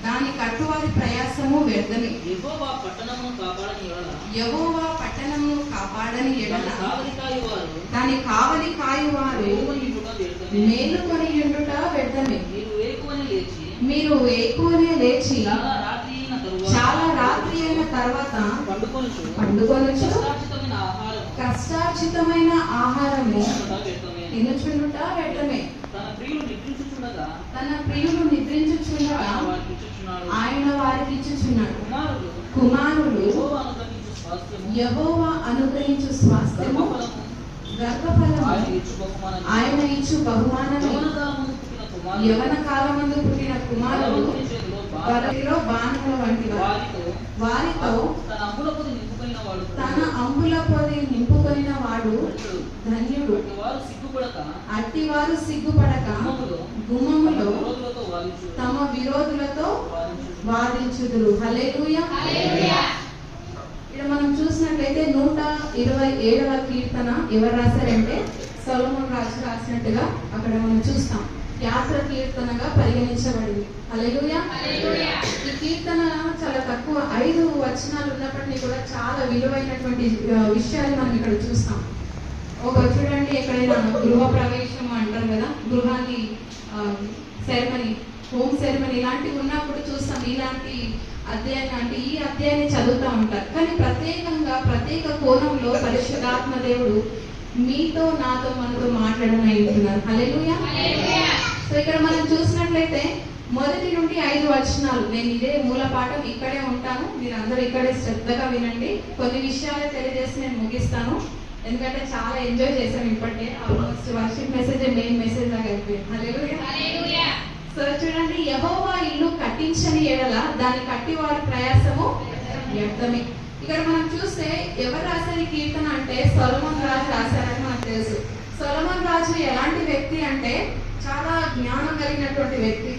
దాని కట్టువారి ప్రయాసము వ్యర్థమే. యెహోవా పట్టణమును కాపాడని ఎడల దాని కావలి కాయువారు మేలుకొని ఉండుట వ్యర్థమే. మీరు వేకువనే లేచి చాలా రాత్రి అయిన తర్వాత పండుకొనుచు కష్టార్జితమైన ఆహారము తినుచుండుట వ్యర్థమే. తన ప్రియులు నిద్రించుచుండగా ఆయన వారికి ఇచ్చుచున్నాడు. కుమారులు యెహోవా అనుగ్రహించు స్వాస్థ్యము గర్భఫలము ఆయన ఇచ్చు బహుమానమే. యవన కాలమందు పుట్టిన కుమారులు వారిలో బాణముల వంటి వారితో తన అంబుల పొది నింపుకొనిన వాడు ధన్యుడు. అట్టివారు సిగ్గుపడక గుమ్మములో తమ విరోధులతో వాదించుదురు. హల్లెలూయా. ఇక్కడ మనం చూసినట్లయితే 127వ కీర్తన ఎవరు రాశారంటే సొలొమోను రాజు రాసినట్టుగా అక్కడ మనం చూస్తాం. యాత్ర కీర్తనగా పరిగణించబడింది. హల్లెలూయా. ఈ కీర్తన చాలా తక్కువ 5 వచనాలు ఉన్నప్పటికీ కూడా చాలా విలువైనటువంటి విషయాలు మనం ఇక్కడ చూస్తాం. చూడండి, ఎక్కడైనా గృహ ప్రవేశం అంటారు కదా, గృహాన్ని సెరమనీ, హోమ్ సెరమనీ ఇలాంటివి ఉన్నప్పుడు చూస్తాం ఇలాంటి అధ్యాయం, అంటే ఈ అధ్యాయాన్ని చదువుతూ ఉంటారు. కానీ ప్రత్యేక కోణంలో పరిశుద్ధాత్మ దేవుడు మీతో నాతో మనతో మాట్లాడనై ఉంటున్నారు. హల్లెలూయా. సో ఇక్కడ మనం చూసినట్లయితే 1 నుండి 5 వచనాలు, నేను ఇదే మూల పాఠం ఇక్కడే ఉంటాను, మీరు అందరూ ఇక్కడే శ్రద్ధగా వినండి. కొన్ని విషయాలు తెలియజేసి నేను ముగిస్తాను, ఎందుకంటే చాలా ఎంజాయ్ చేశాను ఇప్పటికే. Almost worship message main message లాగా అయిపోయింది. హల్లెలూయా. సో చూడండి, యెహోవా ఇల్లు కట్టించని ఎడల దాని కట్టివారి ప్రయాసము వ్యర్థమే. ఇక్కడ మనం చూస్తే ఎవరు రాశారు ఈ కీర్తన అంటే సొలొమోను రాజు రాశారని మనకు తెలుసు. సొలొమోను రాజు ఎలాంటి వ్యక్తి అంటే చాలా జ్ఞానం కలిగినటువంటి వ్యక్తి,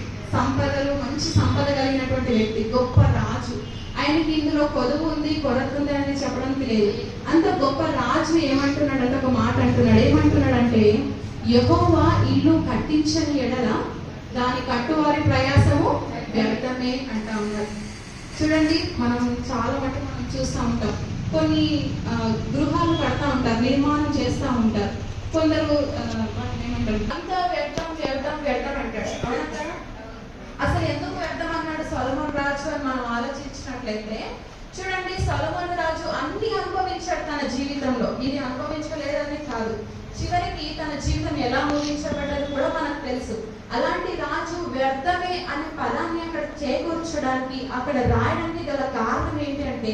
మంచి సంపద కలిగినటువంటి వ్యక్తి, గొప్ప రాజు. ఆయనకి ఇందులో కొదువు ఉంది, కొరత ఉంది అని చెప్పడానికి లేదు. అంత గొప్ప రాజు ఏమంటున్నాడంటే ఒక మాట అంటున్నాడు. ఏమంటున్నాడంటే యెహోవా ఇల్లు కట్టించని ఎడల దాని కట్టువారి ప్రయాసము వ్యర్థమే అంటా ఉన్నారు. చూడండి, మనం చాలా మటుకు మనం చూస్తూ ఉంటాం, కొన్ని గృహాలు కడతా ఉంటారు, నిర్మాణం చేస్తూ ఉంటారు. కొందరు ఏమంటారు, అంత వ్యర్థం అంటాడు. అసలు ఎందుకు వ్యర్థం అన్నాడు సొలొమోను రాజు అని మనం ఆలోచించినట్లయితే, చూడండి, సొలొమోను రాజు అన్ని అనుభవించాడు తన జీవితంలో. ఇది అనుభవించలేదని కాదు, చివరికి తన జీవితం ఎలా ముగించబడ్డది కూడా మనకు తెలుసు. అలాంటి రాజు వ్యర్థమే అనే పదాన్ని అక్కడ చేకూర్చడానికి, అక్కడ రాయడానికి గల కారణం ఏంటంటే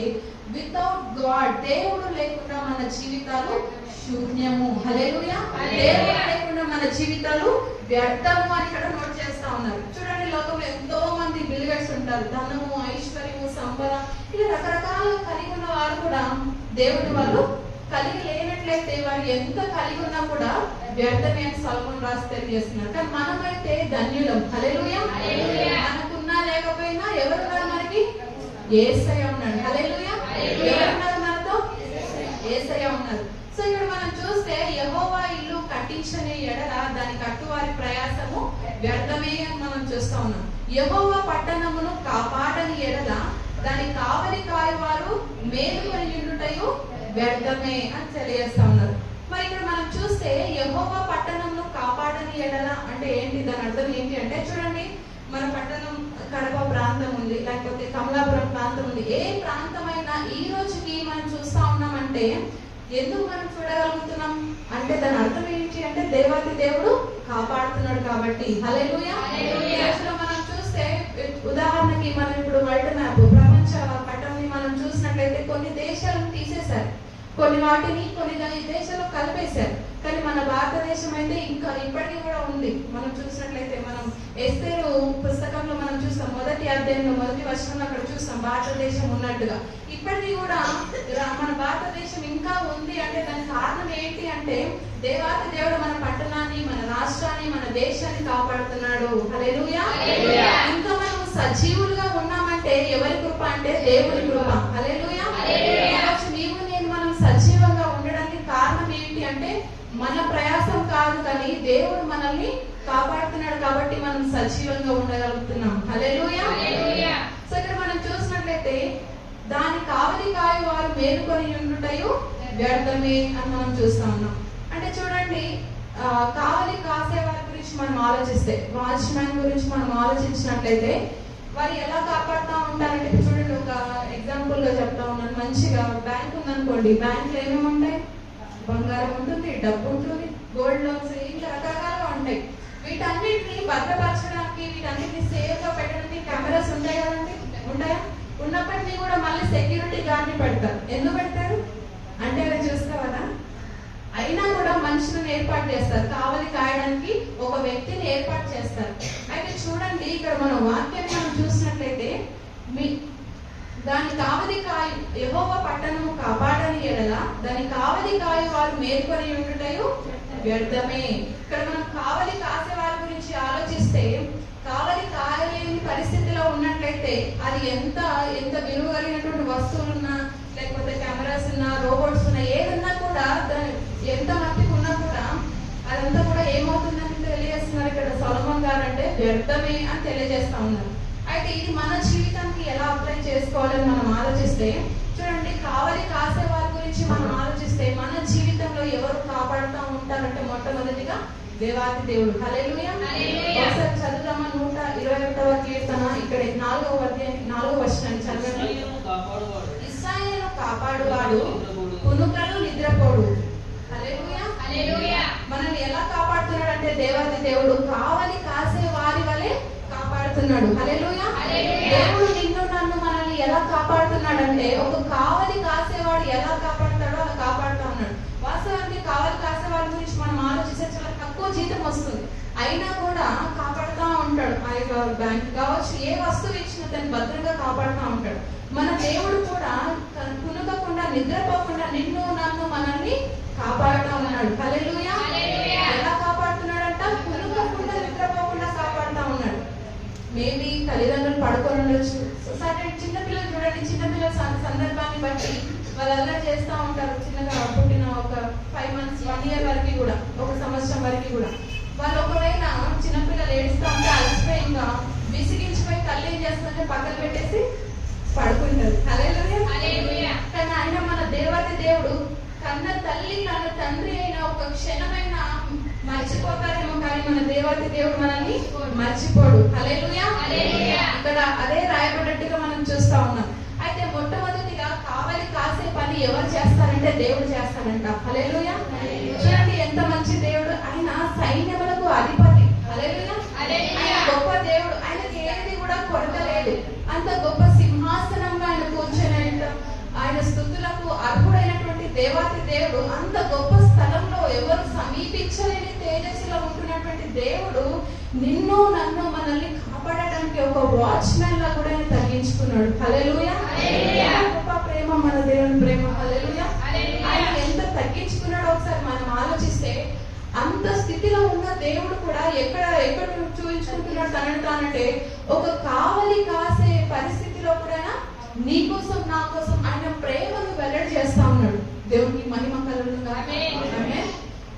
వితౌట్ గాడ్, దేవుడు లేకుండా మన జీవితాలు శూన్యము. హల్లెలూయా. దేవుడు లేకుండా మన జీవితాలు వ్యర్థము అని ఇక్కడ నోట్ చేస్తా ఉన్నారు. చూడండి, లోకంలో ఎంతో మంది బిలిగర్స్ ఉంటారు, ధనము, ఐశ్వర్యము, సంపద ఇలా రకరకాల కలిగి ఉన్న వారు కూడా దేవుని వాళ్ళు కలిగి లేనట్లయితే వారు ఎంత కలిగి ఉన్నా కూడా వ్యర్థమే అని సొలొమోను రాజు తెలియజేస్తున్నారు. కానీ మనమైతే ధన్యులం. హల్లెలూయా. మనకున్నా లేకపోయినా ఎవరున్నారు మనకి? యేసయ్య ఉన్నాడు. హల్లెలూయా. ఎవరున్నారు మనతో? యేసయ్య ఉన్నారు. సో ఇక్కడ మనం చూస్తే యెహోవా ఇల్లు కట్టించని ఎడల దాని కట్టువారి ప్రయాసము వ్యర్థమే అని మనం చూస్తా ఉన్నాం. యెహోవా పట్టణమును కాపాడని ఎడల దాని కావలి కాయవారు మేలుకొని ఉండుటయు వ్యర్థమే అని తెలియజేస్తా ఉన్నారు. మరి ఇక్కడ మనం చూస్తే యెహోవా పట్టణంను కాపాడని ఎడల అంటే ఏంటి, దాని అర్థం ఏంటి అంటే, చూడండి, మన పట్టణం కడప ప్రాంతం ఉంది, లేకపోతే కమలాపురం ప్రాంతం ఉంది. ఏ ప్రాంతమైనా ఈ రోజుకి మనం చూస్తా ఉన్నామంటే ఎందుకు మనం చూడగలుగుతున్నాం అంటే దాని అర్థం ఏంటి అంటే దేవాతి దేవుడు కాపాడుతున్నాడు కాబట్టి. హల్లెలూయా. మనం చూస్తే ఉదాహరణకి మనం ఇప్పుడు వరల్డ్ మ్యాప్, ప్రపంచ పట్టణాన్ని మనం చూసినట్లయితే కొన్ని దేశాలను తీసేశారు, కొన్ని వాటిని కొన్ని దేశాల్లో కలిపేశారు. కానీ మన భారతదేశం అయితే ఇంకా ఇప్పటికీ కూడా ఉంది. మనం చూసినట్లయితే మనం ఎస్తేరు పుస్తకంలో మనం చూస్తాం, 1వ అధ్యాయంలో 1వ వచనంలో అక్కడ చూస్తాం భారతదేశం ఉన్నట్టుగా. ఇప్పటికీ కూడా మన భారతదేశం ఇంకా ఉంది అంటే దానికి కారణం ఏంటి అంటే దేవాతి దేవుడు మన పట్టణాన్ని, మన రాష్ట్రాన్ని, మన దేశాన్ని కాపాడుతున్నాడు. హల్లెలూయా. ఇంకా మనం సజీవులుగా ఉన్నామంటే ఎవరి కృప అంటే దేవుని కృప. హల్లెలూయా. నీవు నేను మనం సజీవంగా ఉండడానికి కారణం ఏంటి అంటే మన ప్రయాసం కాదు, కానీ దేవుడు మనల్ని కాపాడుతున్నాడు కాబట్టి మనం సజీవంగా ఉండగలుగుతున్నాం. హల్లెలూయా. సో ఇక్కడ మనం చూసినట్లయితే దాని కావలి కాయ వారు మేలుకొని ఉండుటయు వ్యర్థమే అని మనం చూస్తా ఉన్నాం. అంటే చూడండి, కావలి కాసే వారి గురించి మనం ఆలోచిస్తే, వాచ్మ్యాన్ గురించి మనం ఆలోచించినట్లయితే వారు ఎలా కాపాడుతూ ఉంటారంటే, చూడండి ఒక ఎగ్జాంపుల్ గా చెప్తా ఉన్నాను. మంచిగా బ్యాంక్ ఉందనుకోండి, బ్యాంక్ లో ఏమేమి ఉంటాయి? బంగారం ఉంటుంది, డబ్బు ఉంటుంది, గోల్డ్ లోన్స్, ఇంకా రకరకాలుగా ఉంటాయి. వీటన్నిటిని భద్రపరచడానికి, వీటన్నిటిని సేఫ్ గా పెట్టడానికి కెమెరాస్ ఉంటాయి కదండి, ఉంటాయా? ఉన్నప్పటికీ కూడా మళ్ళీ సెక్యూరిటీ గార్డ్ ని పెడతారు. ఎందుకు పెడతారు అంటే అవి చూసుకోవాలా? అయినా కూడా మనుషులను ఏర్పాటు చేస్తారు, కావలి కాయడానికి ఒక వ్యక్తిని ఏర్పాటు చేస్తారు. అయితే చూడండి, ఇక్కడ మనం వాక్యాన్ని మనం చూసినట్లయితే దాని కావలి కాయ యెహోవా పట్టణము కాపాడని ఎడల దాని కావలి కాయ వారు మేల్కొని ఉండుటయు వ్యర్థమే. ఇక్కడ మనం కావలి కాసే వారి గురించి ఆలోచిస్తే, కావలి కాయలేని పరిస్థితిలో ఉన్నట్లయితే అది ఎంత విలువ కలిగినటువంటి వస్తువులున్నా, లేకపోతే కెమెరాస్ ఉన్నా, రోబోట్స్ ఉన్నా, ఏదన్నా కూడా ఎంత మందికి ఉన్నా కూడా అదంతా కూడా ఏమవుతుందని తెలియజేస్తున్నారు ఇక్కడ సొలొమోన్ గారు. అంటే వ్యర్థమే అని తెలియజేస్తా ఉన్నారు. అయితే ఇది మన జీవితానికి ఎలా అప్లై చేసుకోవాలని మనం ఆలోచిస్తే, చూడండి, కావలి కాసే వారి గురించి మనం ఆలోచిస్తే మన జీవితంలో ఎవరు కాపాడుతూ ఉంటారంటే మొట్టమొదటిగా దేవాది దేవుడు. హల్లెలూయా. ఒకసారి చదువుదామా 121వ కీర్తన, ఇక్కడ 4వ అధ్యాయం 4వ వచనాన్ని చదవండి. ఇశ్రాయేలును కాపాడువాడు కునుకలు నిద్రపోడు. హల్లెలూయా. మనల్ని ఎలా కాపాడుతున్నాడు అంటే దేవాది దేవుడు కావలి కాసే వారి వలె కాపాడుతున్నాడు. హల్లెలూయా. దేవుడు నిన్ను నన్ను మనల్ని ఎలా కాపాడుతున్నాడు అంటే, ఒక కావలి కాసేవాడు ఎలా కాపాడుతాడో అలా కాపాడుతూ ఉన్నాడు. వాస్తవానికి కావలి కాసే వారి గురించి మనం ఆలోచిస్తే చాలా తక్కువ జీతం వస్తుంది, అయినా కూడా కాపాడుతూ ఉంటాడు. ఆ యొక్క బ్యాంక్ కావచ్చు, ఏ వస్తువు ఇచ్చినా దాన్ని భద్రంగా కాపాడుతూ ఉంటాడు. మన దేవుడు కూడా కునుకకుండా నిద్రపోకుండా నిన్ను నన్ను మనల్ని కాపాడుతూ ఉన్నాడు. హల్లెలూయా. ఎలా కాపాడుతున్నాడంట? కునుకకుండా నిద్రపోకుండా కాపాడుతూ ఉన్నాడు. మేబీ తల్లిదండ్రులు పడుకొని ఉండొచ్చు. సర్టెన్ చిన్నపిల్లలు చూడండి, చిన్నపిల్లల సందర్భాన్ని బట్టి వాళ్ళు అలా చేస్తూ ఉంటారు. చిన్నగా పుట్టిన ఒక 5 months 1 year వరకు కూడా, 1 సంవత్సరం వరకు కూడా వాళ్ళు ఒకవేళ చిన్నపిల్లలు ఏడుస్తూ ఉంటే అలసిపోయి ఇంకా విసిగించిపోయి తల్లి ఏం చేస్తుందంటే పక్కన పెట్టేసి పడుకుంటారు. హల్లెలూయా. కానీ ఆయన మన దేవాది దేవుడు కన్న తల్లి కన్న తండ్రి అయిన ఒక క్షణమైన మర్చిపోతారేమో, కానీ మన దేవాది దేవుడు మనల్ని మర్చిపోడు. హల్లెలూయా. ఇక్కడ అదే రాయబడ్డట్టుగా మనం చూస్తా ఉన్నాం. అయితే మొట్టమొదటిగా కావలి కాసే పని ఎవరు చేస్తారంటే దేవుడు చేస్తారంట. హల్లెలూయా. చూడండి ఎంత మంచి దేవుడు. ఆయన సైన్యములకు అధిపతి. హల్లెలూయా. ఆయన గొప్ప దేవుడు. ఆయనకి ఏది కూడా కొరత లేదు. అంత గొప్ప సింహాసనంగా ఆయన కూర్చొని ఆయన స్తుతులకు అర్హుడైనటువంటి దేవాతి దేవుడు, అంత గొప్ప స్థలంలో ఎవరు సమీపించలేని తేజస్సులో ఉంటున్నటువంటి దేవుడు నిన్ను నన్ను మనల్ని కాపాడడానికి ఒక వాచ్మెన్ లా కూడా ఆయన తగ్గించుకున్నాడు. హల్లెలూయా. గొప్ప ప్రేమ మన దేవుని ప్రేమ. హల్లెలూయా. ఆయన ఎంత తగ్గించుకున్నాడో ఒకసారి మనం ఆలోచిస్తే, అంత స్థితిలో ఉన్న దేవుడు కూడా ఎక్కడ చూపించుకుంటున్నాడు తనని తానంటే, ఒక కావలి కాసే పరిస్థితిలో కూడా నీ కోసం నా కోసం ఆయన ప్రేమను వెల్లడి చేస్తా ఉన్నాడు. దేవుడికి మహిమ కలుగును గాక. ఆమేన్.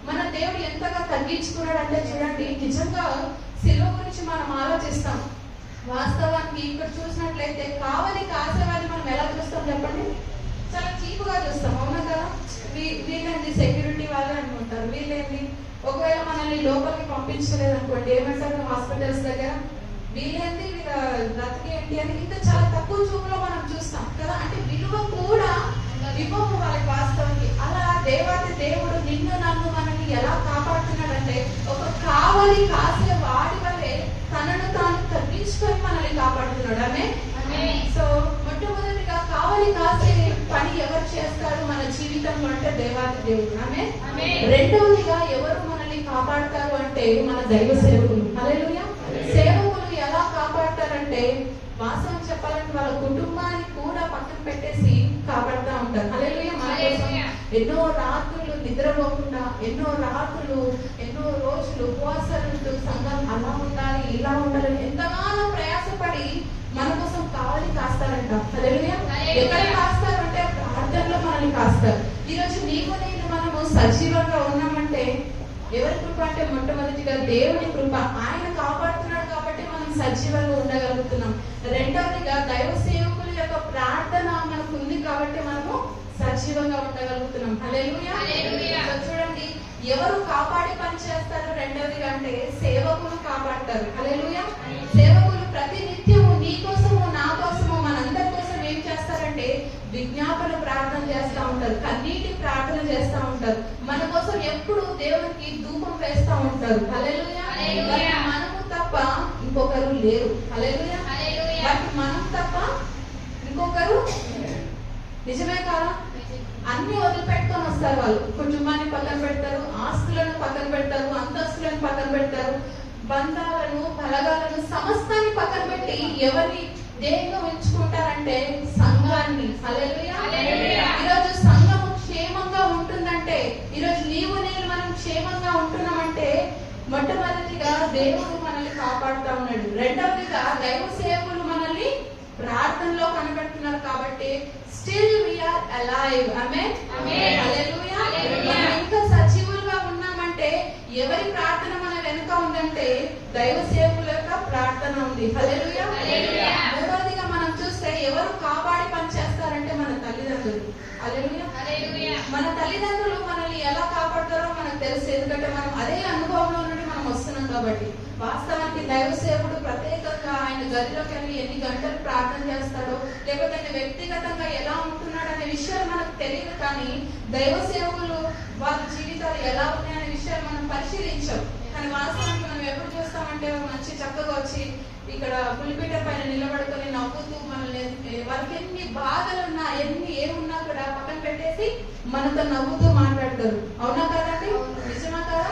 మన దేవుడు ఎంతగా తగ్గించుకున్నాడు అంటే చూడండి, నిజంగా సిలువ గురించి మనం ఆలోచిస్తాం. వాస్తవానికి ఇక్కడ చూసినట్లయితే కావలి కాసేవారిని మనం ఎలా చూస్తాం చెప్పండి? చాలా చీపుగా చూస్తాం, అవునా కదా? వీళ్ళేంటి సెక్యూరిటీ వాళ్ళే అనుకుంటారు. వీళ్ళేంటి ఒకవేళ మనల్ని లోపలికి పంపించలేదు అనుకోండి, ఏమంటారు హాస్పిటల్స్ దగ్గర, వీళ్ళేంటి వీళ్ళ బ్రతికి ఏంటి అని ఇంత చాలా తక్కువ చూపులో మనం చూస్తాం కదా. అంటే విలువ కూడా ఇవ్వము వాళ్ళకి వాస్తవానికి. అలా దేవాది దేవుడు నిన్ను నన్ను మనల్ని ఎలా కాపాడుతున్నాడంటే, ఒక కావలి కాసే వాడి వల్లే తనను తాను తగ్గించుకొని మనల్ని కాపాడుతున్నాడు. ఆమేన్. సో మొట్టమొదటిగా కావలి కాసే పని ఎవరు చేస్తారు మన జీవితంలో అంటే దేవాది దేవుడు. ఆమేన్. రెండవదిగా ఎవరు మనల్ని కాపాడుతారు అంటే మన దైవ సేవకులు. హల్లెలూయా. సేవకులు ఎలా కాపాడతారంటే, వాస్తవం చెప్పాలంటే వాళ్ళ కుటుంబాన్ని కూడా పక్కన పెట్టేసి కాపాడుతూ ఉంటారు. హల్లెలూయా. మన కోసం ఎన్నో రాత్రులు నిద్రపోకుండా, ఎన్నో రాత్రులు, ఎన్నో రోజులు ఉపవాసాలు, సంఘం అలా ఉండాలి ఇలా ఉండాలి ఎంతగానో ప్రయాసపడి మన కోసం కావలి కాస్తారంట. హల్లెలూయా. ఎక్కడ కాస్తారు అంటే ప్రార్థనలో మనల్ని కాస్తారు. ఈరోజు నీవు నేను మనము సజీవంగా ఉన్నామంటే ఎవరి కృప అంటే మొట్టమొదటిగా దేవుని కృప. ఆయన కాపాడుతున్నాడు కాబట్టి మనం సజీవంగా ఉండగలుగుతున్నాం. రెండవదిగా దైవ సేవకుల యొక్క ప్రార్థన మనకు ఉంది కాబట్టి మనము సజీవంగా ఉండగలుగుతున్నాం. హల్లెలూయా. చూడండి, ఎవరు కాపాడి పని చేస్తారు? రెండవదిగా అంటే సేవకులు కాపాడతారు. హల్లెలూయా. సేవకులు ప్రతి నిత్యము నీ కోసము నా కోసము మనందరి కోసం ఏం చేస్తారంటే విజ్ఞాపన ప్రార్థన చేస్తూ ఉంటారు, కన్నీటి ప్రార్థన చేస్తూ ఉంటారు, మన కోసం ఎప్పుడు దేవునికి ధూపం వేస్తూ ఉంటారు. హల్లెలూయా. మనము తప్ప ఇంకొకరు లేరు. హల్లెలూయా. మనం తప్ప ఇంకొకరు, నిజమే కాదా? అన్ని వదిలిపెట్టుకొని వస్తారు వాళ్ళు. కుటుంబాన్ని పక్కన పెడతారు, ఆస్తులను పక్కన పెడతారు, అంతస్తులను పక్కన పెడతారు, బంధాలను బలగాలను సమస్తాన్ని పక్కన పెట్టి ఎవరిని దేంగా ఉంచుకుంటారంటే సంఘాన్ని. హల్లెలూయా. ఈరోజు సంఘము క్షేమంగా ఉంటుందంటే, ఈరోజు నీవు నేను మనం క్షేమంగా ఉంటున్నామంటే మొట్టమొదటిగా దేవుడు మనల్ని కాపాడుతూ ఉన్నాడు. రెండవదిగా దైవ సేవకులు మనల్ని ప్రార్థనలో కనబడుతున్నారు కాబట్టి స్టిల్ వి ఆర్ అలైవ్. ఆమేన్. హల్లెలూయా. మనం ఇంకా సజీవులుగా ఉన్నామంటే ఎవరి ప్రార్థన మన వెనుక ఉందంటే దైవ సేవకుల యొక్క ప్రార్థన ఉంది. హల్లెలూయా. మూడవదిగా మనం చూస్తే ఎవరు కాపాడి పని చేస్తారంటే మన తల్లిదండ్రులు. హల్లెలూయా. మన తల్లిదండ్రులు మనల్ని ఎలా కాపాడతారో మనకు తెలుసు, ఎందుకంటే మనం అదే అనుభవంలో నుండి మనం వస్తున్నాం కాబట్టి. వాస్తవానికి దైవ సేవకుడు ప్రత్యేకంగా ఆయన గదిలోకి వెళ్ళి ఎన్ని గంటలు ప్రార్థన చేస్తాడో, లేకపోతే ఆయన వ్యక్తిగతంగా ఎలా ఉంటున్నాడు అనే విషయాలు మనకు తెలియదు. కానీ దైవ సేవకులు వాళ్ళ జీవితాలు ఎలా ఉన్నాయనే విషయాలు మనం పరిశీలించాం. కానీ వాస్తవానికి మనం ఎప్పుడు చూస్తామంటే మంచి చక్కగా వచ్చి ఇక్కడ పులిపీట పైన నిలబడుకొని నవ్వుతూ మనల్ని, వాళ్ళకి ఎన్ని బాధలున్నా ఏమున్నా కూడా పక్కన పెట్టేసి మనతో నవ్వుతూ మాట్లాడతారు. అవునా కదండి? నిజమా కదా?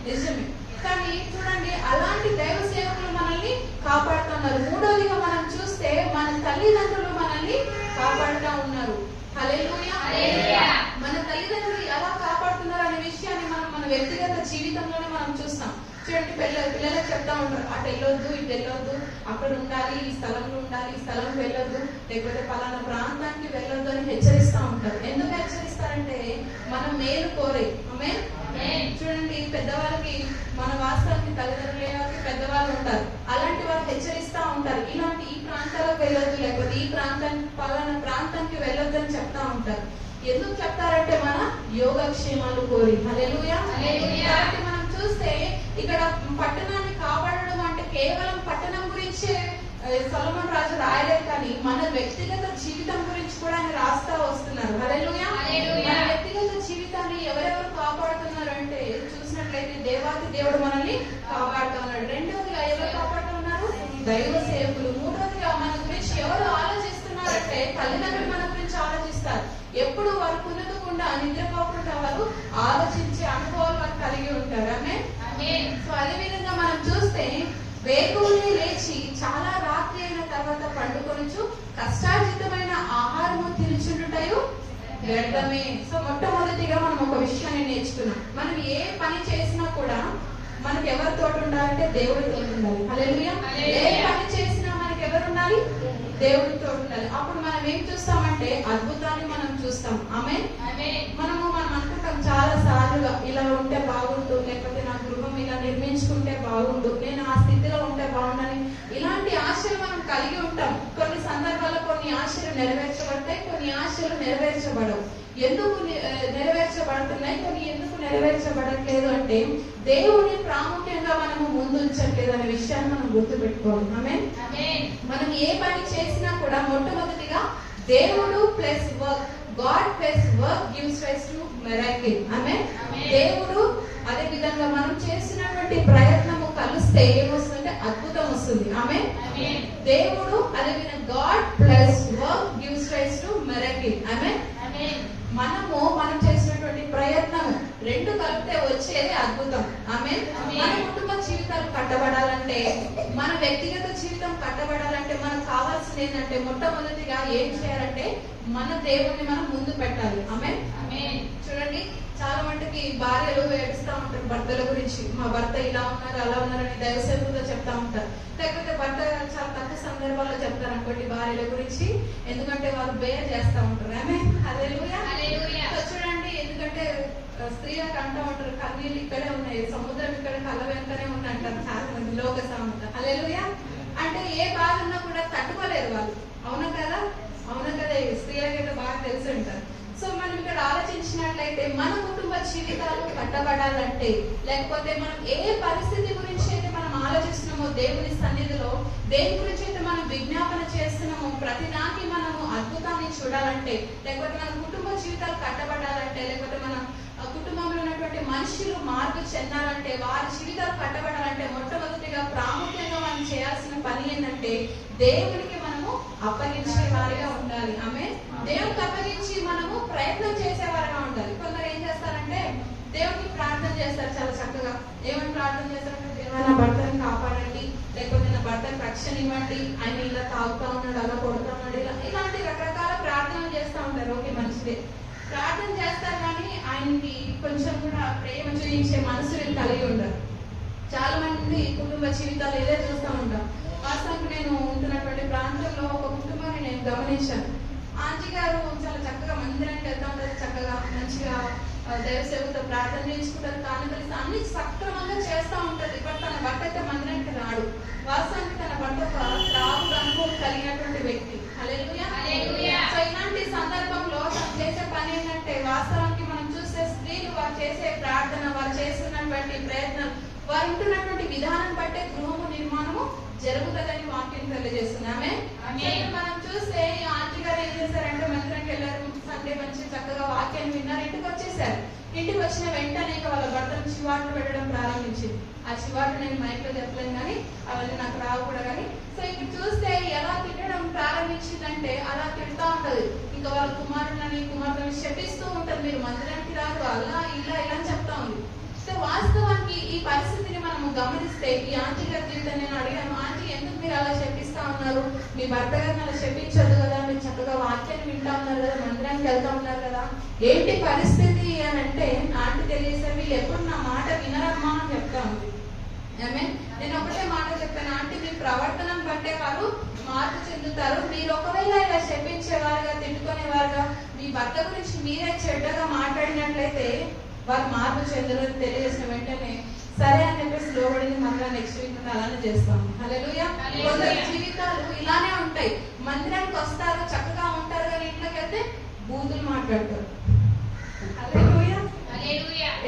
నిజమే. కానీ చూడండి, అలాంటి దైవ సేవకులు మనల్ని కాపాడుతున్నారు. మూడోదిగా మనం చూస్తే మన తల్లిదండ్రులు మనల్ని కాపాడుతూ ఉన్నారు. హల్లెలూయా. మన తల్లిదండ్రులు ఎలా కాపాడుతున్నారు అనే విషయాన్ని మనం మన వ్యక్తిగత జీవితంలోనే మనం చూస్తాం. చూడండి, పిల్లలకు చెప్తా ఉంటారు, అటు వెళ్ళొద్దు, ఇటు వెళ్ళొద్దు, అక్కడ ఉండాలి, ఈ స్థలంలో ఉండాలి, ఈ స్థలంకి వెళ్ళొద్దు, లేకపోతే పలానా ప్రాంతానికి వెళ్ళొద్దు అని హెచ్చరిస్తూ ఉంటారు. ఎందుకు హెచ్చరిస్తారంటే మన మేలు కోరే. ఆమేన్. చూడండి, పెద్దవాళ్ళకి మన వాస్తవానికి తల్లిదండ్రులకి పెద్దవాళ్ళు ఉంటారు, అలాంటి వాళ్ళు హెచ్చరిస్తూ ఉంటారు, ఇలాంటి ఈ ప్రాంతాలకు వెళ్ళొద్దు, లేకపోతే ఈ ప్రాంతానికి పలానా ప్రాంతానికి వెళ్ళొద్దు అని చెప్తా ఉంటారు. ఎందుకు చెప్తారంటే మన యోగక్షేమాలు కోరి. హల్లెలూయా. కాబట్టి మనం చూస్తే ఇక్కడ పట్టణాన్ని కాపాడడం అంటే కేవలం పట్టణం గురించే సొలొమోను రాజు రాయలేదు, కానీ మన వ్యక్తిగత జీవితం గురించి కూడా ఆయన రాస్తా వస్తున్నారు. హల్లెలూయా. మన వ్యక్తిగత జీవితాన్ని ఎవరెవరు కాపాడుతున్నారు అంటే చూసినట్లయితే దేవాది దేవుడు మనల్ని కాపాడుతున్నాడు. రెండవదిగా ఎవరు కాపాడుతున్నారు? దైవ సేవకులు. మూడవదిగా మన గురించి ఎవరు ఆలోచిస్తున్నారంటే తల్లిదండ్రులు మన గురించి ఆలోచిస్తారు. ఎప్పుడు వారు కునుకకుండా నిద్రపోకుండా వారు ఆలోచించే అనుభవాలు వారు కలిగి ఉంటారు. ఆమేన్. సో అదే విధంగా మనం చూస్తే వేకువనే లేచి చాలా రాత్రి అయిన తర్వాత పండుకొనుచు కష్టార్జితమైన ఆహారము తినుచుండుటయు వ్యర్థమే. సో మొట్టమొదటిగా మనం ఒక విషయాన్ని నేర్చుకున్నాం. మనం ఏ పని చేసినా కూడా మనకి ఎవరితో ఉండాలంటే దేవుడితో ఉండాలి. హల్లెలూయా. ఏ పని చేసినా మనకి ఎవరు ఉండాలి? దేవుడితో ఉండాలి. అప్పుడు మనం ఏం చూస్తామంటే అద్భుతాన్ని మనం చూస్తాం. ఆమేన్. మనం అనుకుంటాం చాలా సార్లుగా, ఇలా ఉంటే బాగుండు, లేకపోతే నా గృహం ఇలా నిర్మించుకుంటే బాగుండు, నేను ఆ స్థితిలో ఉంటే బాగుండని ఇలాంటి ఆశలు మనం కలిగి ఉంటాం. కొన్ని సందర్భాల్లో కొన్ని ఆశలు నెరవేర్చబడతాయి, కొన్ని ఆశలు నెరవేర్చబడవు. ఎందుకు నెరవేర్చబడుతున్నాయి, కొన్ని ఎందుకు నెరవేర్చబడట్లేదు అంటే దేవుని ప్రాముఖ్యంగా మనము ముందుంచట్లేదు అనే విషయాన్ని మనం గుర్తుపెట్టుకోవాలి. ఆమేన్. మనం ఏ పని చేసినా కూడా మొట్టమొదటిగా దేవుడు plus work, God plus work gives rise to miracle. ఆమేన్. దేవుడు, అదే విధంగా మనం చేసినటువంటి ప్రయత్నము కలిస్తే ఏమొస్తుందంటే అద్భుతం వస్తుంది. ఆమేన్. దేవుడు, అదే విధంగా God plus work gives rise to miracle. ఆమేన్. మనం చేసినటువంటి ప్రయత్నం రెండు కలిపితే వచ్చేది అద్భుతం. ఆమేన్. మన కుటుంబ జీవితాలు కట్టబడాలంటే, మన వ్యక్తిగత జీవితం కట్టబడాలంటే మనకు కావాల్సింది ఏంటంటే మొట్టమొదటిగా ఏం చేయాలంటే మన దేవుణ్ణి మనం ముందు పెట్టాలి. ఆమేన్. చూడండి, చాలా మటుకి భార్యలు ఏడుస్తూ ఉంటారు భర్తల గురించి, మా భర్త ఇలా ఉన్నారు అలా ఉన్నారని దైవసేవకులతో చెప్తా ఉంటారు. లేకపోతే భర్త చాలా తక్కువ సందర్భాల్లో చెప్తారు అనుకోండి భార్యల గురించి, ఎందుకంటే వాళ్ళు బేర్ చేస్తూ ఉంటారు. ఆమేన్. హల్లెలూయా. చూడండి, ఎందుకంటే ఎందుకంటే స్త్రీలకు అంటూ ఉంటారు కన్నీళ్ళు ఇక్కడే ఉన్నాయి, సముద్రం ఇక్కడ కళ్ళ వెంటనే ఉందంటారు చాలా మంది లోక సామెత. హల్లెలూయా. అంటే ఏ బాధ ఉన్నా కూడా తట్టుకోలేరు వాళ్ళు. అవునా కదా? స్త్రీలకైతే బాగా తెలిసి ఉంటారు. సో మనం ఇక్కడ ఆలోచించినట్లయితే మన కుటుంబ జీవితాలు కట్టబడాలంటే, లేకపోతే మనం ఏ పరిస్థితి గురించి అయితే మనం ఆలోచిస్తున్నామో దేవుని సన్నిధిలో, దేని గురించి అయితే మనం విజ్ఞాపన చేస్తున్నామో, ప్రతిదానికి మనము అద్భుతాన్ని చూడాలంటే, లేకపోతే మన కుటుంబ జీవితాలు కట్టబడాలంటే, లేకపోతే మన కుటుంబంలో ఉన్నటువంటి మనుషులు మార్పు చెందాలంటే, వారి జీవితాలు కట్టబడాలంటే, మొట్టమొదటిగా ప్రాముఖ్యంగా మనం చేయాల్సిన పని ఏంటంటే దేవునికి మనము అప్పగించే వారిగా ఉండాలి. ఆమె దేవునికి అప్పగించి మనము ప్రయత్నం చేసేవారిగా ఉండాలి. కొందరు ఏం చేస్తారంటే దేవునికి ప్రార్థన చేస్తారు చాలా చక్కగా. ఏమని ప్రార్థన చేస్తారంటే, దేవా నా భర్తను కాపాడండి, లేకపోతే నా భర్తకు రక్షణ ఇవ్వండి, ఆయన ఇలా తాగుతా ఉన్నాడు, అలా కొడుతా ఉన్నాడు, ఇలాంటి రకరకాల ప్రార్థనలు చేస్తూ ఉంటారు. ఓకే, మంచిదే, ప్రార్థన చేస్తారు, కానీ ఆయనకి కొంచెం కూడా ప్రేమ చూపించే మనసు వీళ్ళు కలిగి ఉండరు. చాలా మంది కుటుంబ జీవితాలు ఏదో చూస్తూ ఉంటాం. వాస్తవానికి నేను ఉంటున్నటువంటి ప్రాంతంలో ఒక కుటుంబాన్ని నేను గమనించాను. ఆంటీ గారు చాలా చక్కగా మందిరానికి వెళ్తా ఉంటారు, చక్కగా మంచిగా దైవ సేవతో ప్రార్థన చేసుకుంటారు, కానుకలు అన్ని సక్రమంగా చేస్తూ ఉంటుంది. బట్ తన భర్త అయితే మందిరానికి రాడు. వాస్తవానికి తన భర్త ఒక త్రాగుడు అనుభవం కలిగినటువంటి వ్యక్తి. హల్లెలూయా. సో ఇలాంటి సందర్భంలో తను చేసే పని ఏంటంటే, వాస్తవానికి మనం చూస్తే స్త్రీలు వారు చేసే ప్రార్థన, వారు చేస్తున్నటువంటి ప్రయత్నం, వారు ఉంటున్నటువంటి విధానం బట్టే గృహము నిర్మాణము జరుగుతుందని వాక్యం తెలియజేస్తున్నామే. మనం చూస్తే ఆంటీ గారు ఏం చేశారంటే మందిరానికి వెళ్ళారు, సండే మంచి చక్కగా వాక్యాన్ని విన్నారు, ఇంటికి వచ్చేసారు. ఇంటికి వచ్చిన వెంటనే వాళ్ళ భర్తను చివాట్లు పెట్టడం ప్రారంభించింది. ఆ చివాట్లు నేను మైక్ లో చెప్పలేను, కానీ అవన్నీ నాకు రావు కూడా. కానీ సో ఇక్కడ చూస్తే ఎలా తిట్టడం ప్రారంభించిందంటే, అలా తిడతా ఉంటది. ఇంకా వాళ్ళ కుమారులను శపిస్తూ ఉంటది, మీరు మందిరానికి రాదు, అలా ఇలా అని చెప్తా ఉంది. సో వాస్తవానికి ఈ పరిస్థితిని మనము గమనిస్తే, ఈ ఆంటీ గారి జీవితం నేను అడిగాను, ఆంటీ ఎందుకు మీరు అలా చెప్పిస్తా ఉన్నారు? మీ భర్త గారిని అలా చెప్పించదు కదా, మీరు చక్కగా వాక్యాన్ని వింటా ఉన్నారు కదా, మందిరానికి వెళ్తా ఉన్నారు కదా, ఏంటి పరిస్థితి అని అంటే, ఆంటీ తెలియజేసారు, వీళ్ళు ఎప్పుడు నా మాట వినరమ్మా అని చెప్తా ఉంది. నేను ఒకటే మాట చెప్పాను, ఆంటీ మీ ప్రవర్తనను బట్టే వారు మార్పు చెందుతారు. మీరు ఒకవేళ ఇలా చెప్పించేవారుగా, తిట్టుకునేవారుగా, మీ భర్త గురించి మీరే చెడ్డగా మాట్లాడినట్లయితే వారు మార్పు చెందరు తెలియజేసిన వెంటనే సరే అని చెప్పేసి లోబడింది. మళ్ళీ నెక్స్ట్ వీక్ నుండి అలానే చేస్తాము. హల్లెలూయా. కొందరి జీవితాలు ఇలానే ఉంటాయి. మందిరానికి వస్తారు, చక్కగా ఉంటారు, కానీ ఇంట్లోకి వెళ్తే బూతులు మాట్లాడతారు. హల్లెలూయా.